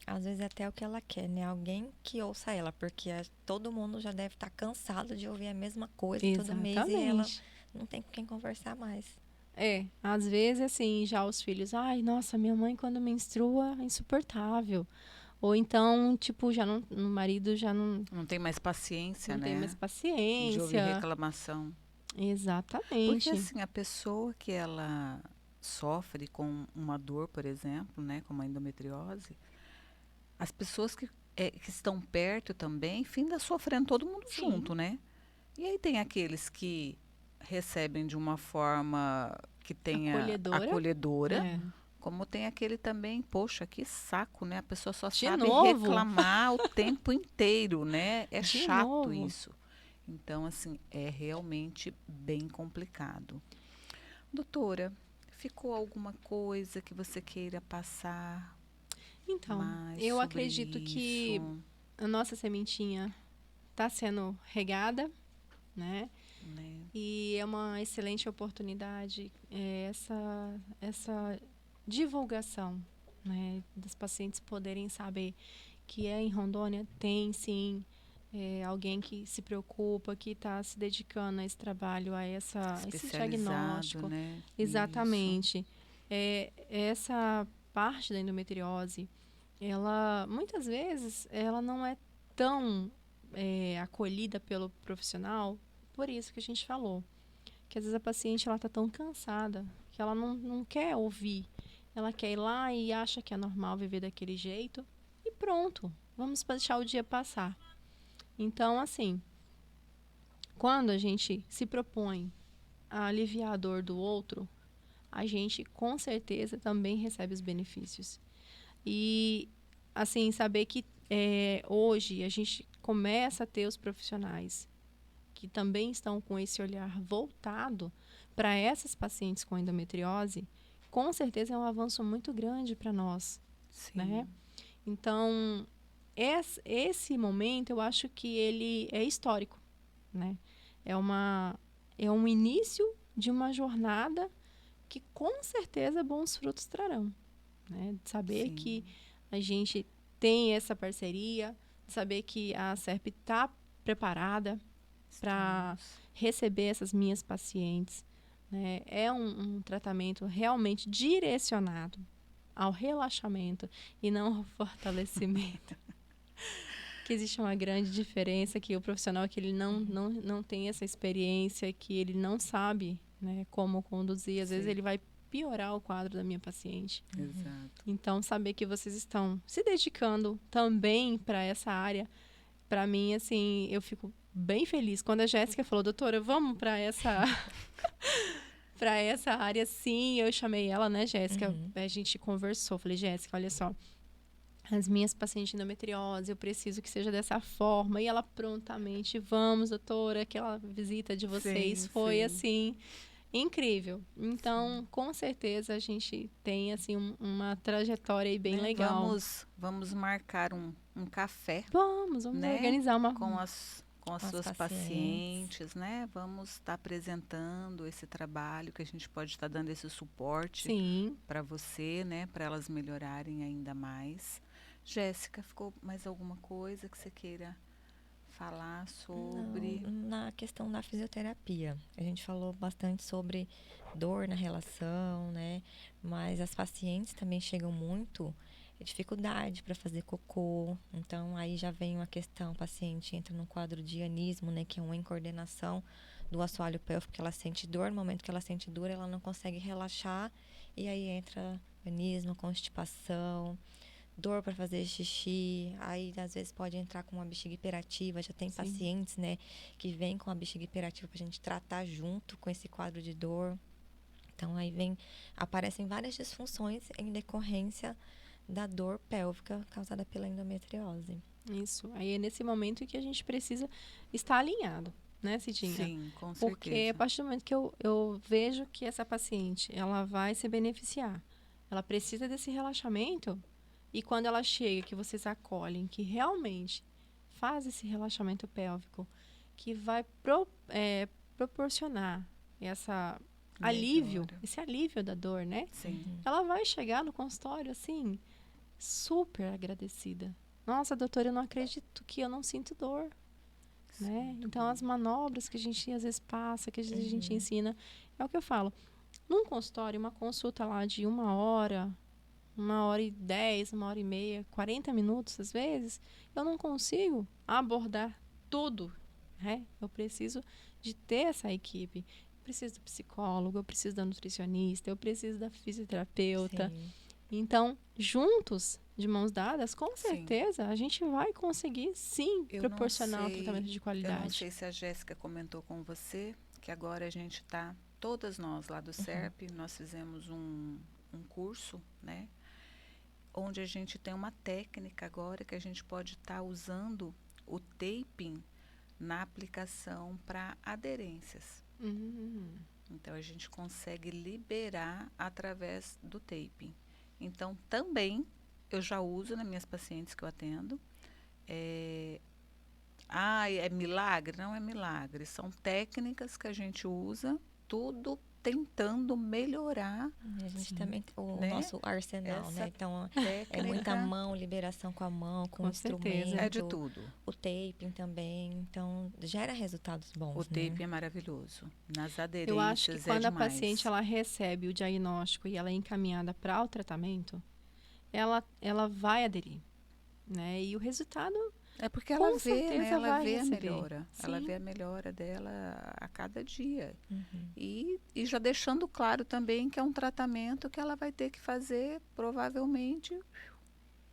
Às vezes até o que ela quer, né? Alguém que ouça ela, porque todo mundo já deve estar cansado de ouvir a mesma coisa todo mês e ela não tem com quem conversar mais. Às vezes, assim, já os filhos, ai, nossa, minha mãe quando menstrua é insuportável. Ou então, tipo, o marido já não... Não tem mais paciência, né? Não tem mais paciência. De ouvir reclamação. Exatamente. Porque, assim, a pessoa que ela sofre com uma dor, por exemplo, né? Como a endometriose, as pessoas que estão perto também, finda sofrendo todo mundo junto, né? E aí tem aqueles que recebem de uma forma que tenha acolhedora. Como tem aquele também, poxa, que saco, né? A pessoa só sabe reclamar o tempo inteiro, né? É chato isso. Então, assim, é realmente bem complicado. Doutora, ficou alguma coisa que você queira passar? Então, eu acredito que a nossa sementinha está sendo regada, né? E é uma excelente oportunidade essa divulgação, né, dos pacientes poderem saber que em Rondônia tem sim alguém que se preocupa, que está se dedicando a esse trabalho, a esse diagnóstico. Né? Exatamente. Essa parte da endometriose, ela muitas vezes ela não é tão acolhida pelo profissional, por isso que a gente falou. Que às vezes a paciente está tão cansada que ela não quer ouvir. Ela quer ir lá e acha que é normal viver daquele jeito. E pronto, vamos deixar o dia passar. Então, assim, quando a gente se propõe a aliviar a dor do outro, a gente com certeza também recebe os benefícios. E, assim, saber que hoje a gente começa a ter os profissionais que também estão com esse olhar voltado para essas pacientes com endometriose, com certeza é um avanço muito grande para nós, Sim. né? Então, esse momento, eu acho que ele é histórico, né? É um início de uma jornada que, com certeza, bons frutos trarão, né? De saber Sim. que a gente tem essa parceria, de saber que a SERP está preparada para receber essas minhas pacientes, né? É um tratamento realmente direcionado ao relaxamento e não ao fortalecimento. Que existe uma grande diferença, que o profissional que ele não tem essa experiência, que ele não sabe, né, como conduzir, às vezes ele vai piorar o quadro da minha paciente. Exato. Então, saber que vocês estão se dedicando também para essa área, para mim, assim, eu fico bem feliz. Quando a Jéssica falou, doutora, vamos para essa para essa área, sim, eu chamei ela, né, Jéssica? A gente conversou, falei, Jéssica, olha só, as minhas pacientes de endometriose, eu preciso que seja dessa forma. E ela prontamente, vamos, doutora, aquela visita de vocês foi, assim, incrível. Então, com certeza, a gente tem, assim, uma trajetória aí bem legal. Vamos marcar um café. Vamos né? organizar uma... Com as suas pacientes, né? Vamos estar apresentando esse trabalho, que a gente pode estar dando esse suporte para você, né? Para elas melhorarem ainda mais. Jéssica, ficou mais alguma coisa que você queira falar sobre? Não, na questão da fisioterapia, a gente falou bastante sobre dor na relação, né? Mas as pacientes também chegam muito dificuldade para fazer cocô. Então, aí já vem uma questão, o paciente entra num quadro de anismo, né? Que é uma incoordenação do assoalho pélvico, que ela sente dor. No momento que ela sente dor, ela não consegue relaxar. E aí entra anismo, constipação, dor para fazer xixi. Aí, às vezes, pode entrar com uma bexiga hiperativa. Já tem pacientes, né? Que vêm com a bexiga hiperativa para a gente tratar junto com esse quadro de dor. Então, aí aparecem várias disfunções em decorrência da dor pélvica causada pela endometriose. Isso. Aí é nesse momento que a gente precisa estar alinhado, né, Cidinha? Sim, com certeza. Porque a partir do momento que eu vejo que essa paciente, ela vai se beneficiar, ela precisa desse relaxamento, e quando ela chega, que vocês acolhem, que realmente faz esse relaxamento pélvico, que vai proporcionar esse alívio da dor, né? Sim. Ela vai chegar no consultório, assim, super agradecida. Nossa, doutora, eu não acredito que eu não sinto dor. Né? Então, as manobras que a gente às vezes passa, que às vezes a gente ensina, é o que eu falo. Num consultório, uma consulta lá de 1h, 1h10, 1h30, 40 minutos, às vezes, eu não consigo abordar tudo. Né? Eu preciso de ter essa equipe. Eu preciso do psicólogo, eu preciso da nutricionista, eu preciso da fisioterapeuta. Sim. Então, juntos, de mãos dadas, com certeza, a gente vai conseguir, sim, proporcionar um tratamento de qualidade. Eu não sei se a Jéssica comentou com você, que agora a gente está, todas nós lá do SERP, nós fizemos um curso, né? Onde a gente tem uma técnica agora que a gente pode estar usando o taping na aplicação para aderências. Então, a gente consegue liberar através do taping. Então, também, eu já uso nas minhas pacientes que eu atendo. É milagre? Não é milagre. São técnicas que a gente usa, tudo tentando melhorar. A gente também o nosso arsenal, né? Então, é muita mão, liberação com a mão, com o instrumento. É de tudo. O taping também. Então, gera resultados bons, O taping é maravilhoso. Nas aderências eu acho que quando a demais. paciente ela recebe o diagnóstico e ela é encaminhada para o tratamento, ela vai aderir, né? E o resultado... É porque ela vê, né? Ela vê receber. A melhora. Sim. Ela vê a melhora dela a cada dia. E já deixando claro também que é um tratamento que ela vai ter que fazer, provavelmente...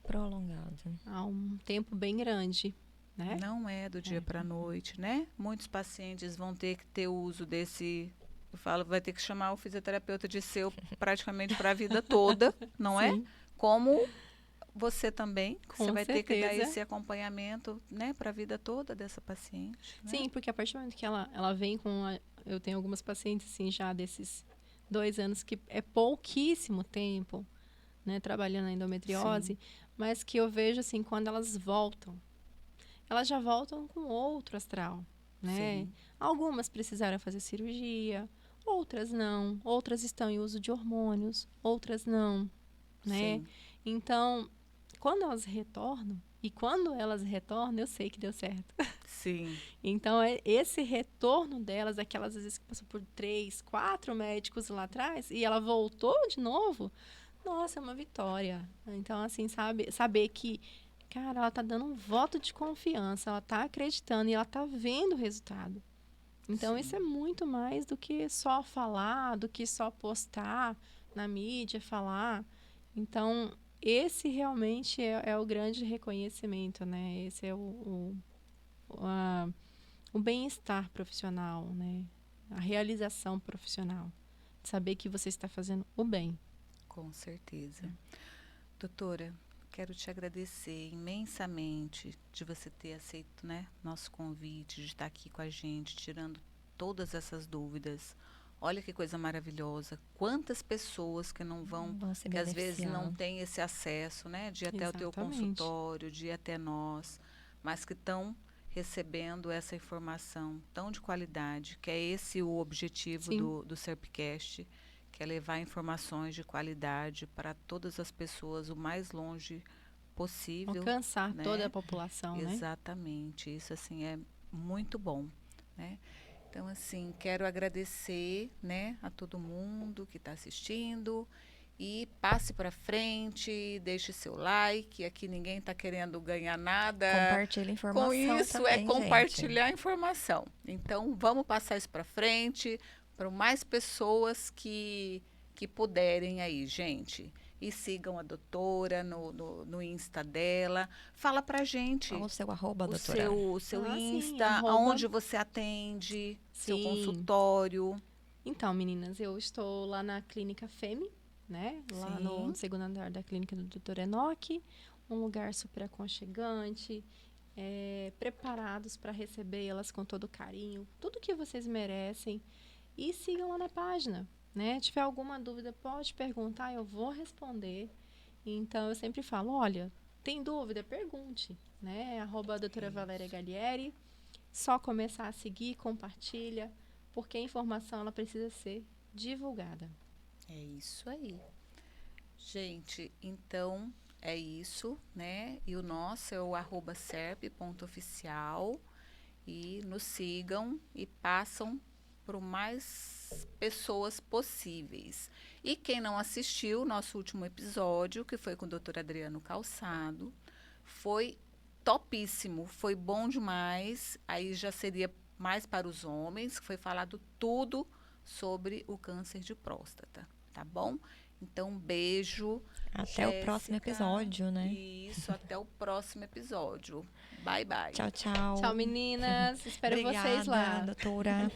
prolongado. Há um tempo bem grande, né? Não é do dia para a noite, né? Muitos pacientes vão ter que ter uso desse Eu falo, vai ter que chamar o fisioterapeuta de seu praticamente para a vida toda, não é? Sim. Como você também, Com você vai ter que dar certeza. esse acompanhamento, né, para a vida toda dessa paciente. Né? Sim, porque a partir do momento que ela vem com... eu tenho algumas pacientes, assim, já desses 2 anos, que é pouquíssimo tempo, né, trabalhando na endometriose, mas que eu vejo, assim, quando elas voltam, elas já voltam com outro astral, né? Sim. Algumas precisaram fazer cirurgia, outras não, outras estão em uso de hormônios, outras não, né? Sim. Então, quando elas retornam, eu sei que deu certo. Sim. Então, esse retorno delas, aquelas às vezes que passou por 3, 4 médicos lá atrás, e ela voltou de novo, nossa, é uma vitória. Então, assim, saber que, cara, ela tá dando um voto de confiança, ela tá acreditando e ela tá vendo o resultado. Então, Sim. isso é muito mais do que só falar, do que só postar na mídia, falar. Então, esse realmente é o grande reconhecimento, né? Esse é o bem-estar profissional, né? A realização profissional. Saber que você está fazendo o bem. Com certeza. Doutora, quero te agradecer imensamente de você ter aceito, né, nosso convite, de estar aqui com a gente, tirando todas essas dúvidas. Olha que coisa maravilhosa. Quantas pessoas que não vão, se que às vezes beneficiar. não têm esse acesso, né, de ir até o teu Exatamente. consultório, de ir até nós, mas que estão recebendo essa informação tão de qualidade, que é esse o objetivo Sim. do Serpcast, que é levar informações de qualidade para todas as pessoas o mais longe possível. Alcançar né? toda a população, né? Exatamente. Isso, assim, é muito bom, né? Então, assim, quero agradecer, né, a todo mundo que está assistindo e passe para frente, deixe seu like. Aqui ninguém está querendo ganhar nada. Compartilha informação Com isso também, é compartilhar a informação. Então, vamos passar isso para frente para mais pessoas que puderem aí, gente. E sigam a doutora no Insta dela. Fala pra gente. Qual o seu arroba, O doutora? seu sim, Insta, arroba. aonde você atende, seu Sim. consultório. Então, meninas, eu estou lá na Clínica Femme, né? Lá Sim. no segundo andar da clínica do Dr. Enoque. Um lugar super aconchegante, preparados para recebê-las com todo carinho, tudo que vocês merecem. E sigam lá na página, né? Se tiver alguma dúvida, pode perguntar, eu vou responder. Então, eu sempre falo, olha, tem dúvida? Pergunte, né? @ doutora Valéria Galieri. Só começar a seguir, compartilha, porque a informação ela precisa ser divulgada. É isso aí. Gente, então é isso, né? E o nosso é o @serp.oficial. E nos sigam e passam para mais pessoas possíveis. E quem não assistiu, nosso último episódio, que foi com o Dr. Adriano Calçado, foi topíssimo, foi bom demais. Aí já seria mais para os homens, foi falado tudo sobre o câncer de próstata, tá bom? Então, um beijo. Até o próximo Jéssica. episódio, né? Isso, até o próximo episódio. Bye, bye. Tchau, tchau. Tchau, meninas. Espero Obrigada, vocês lá. doutora.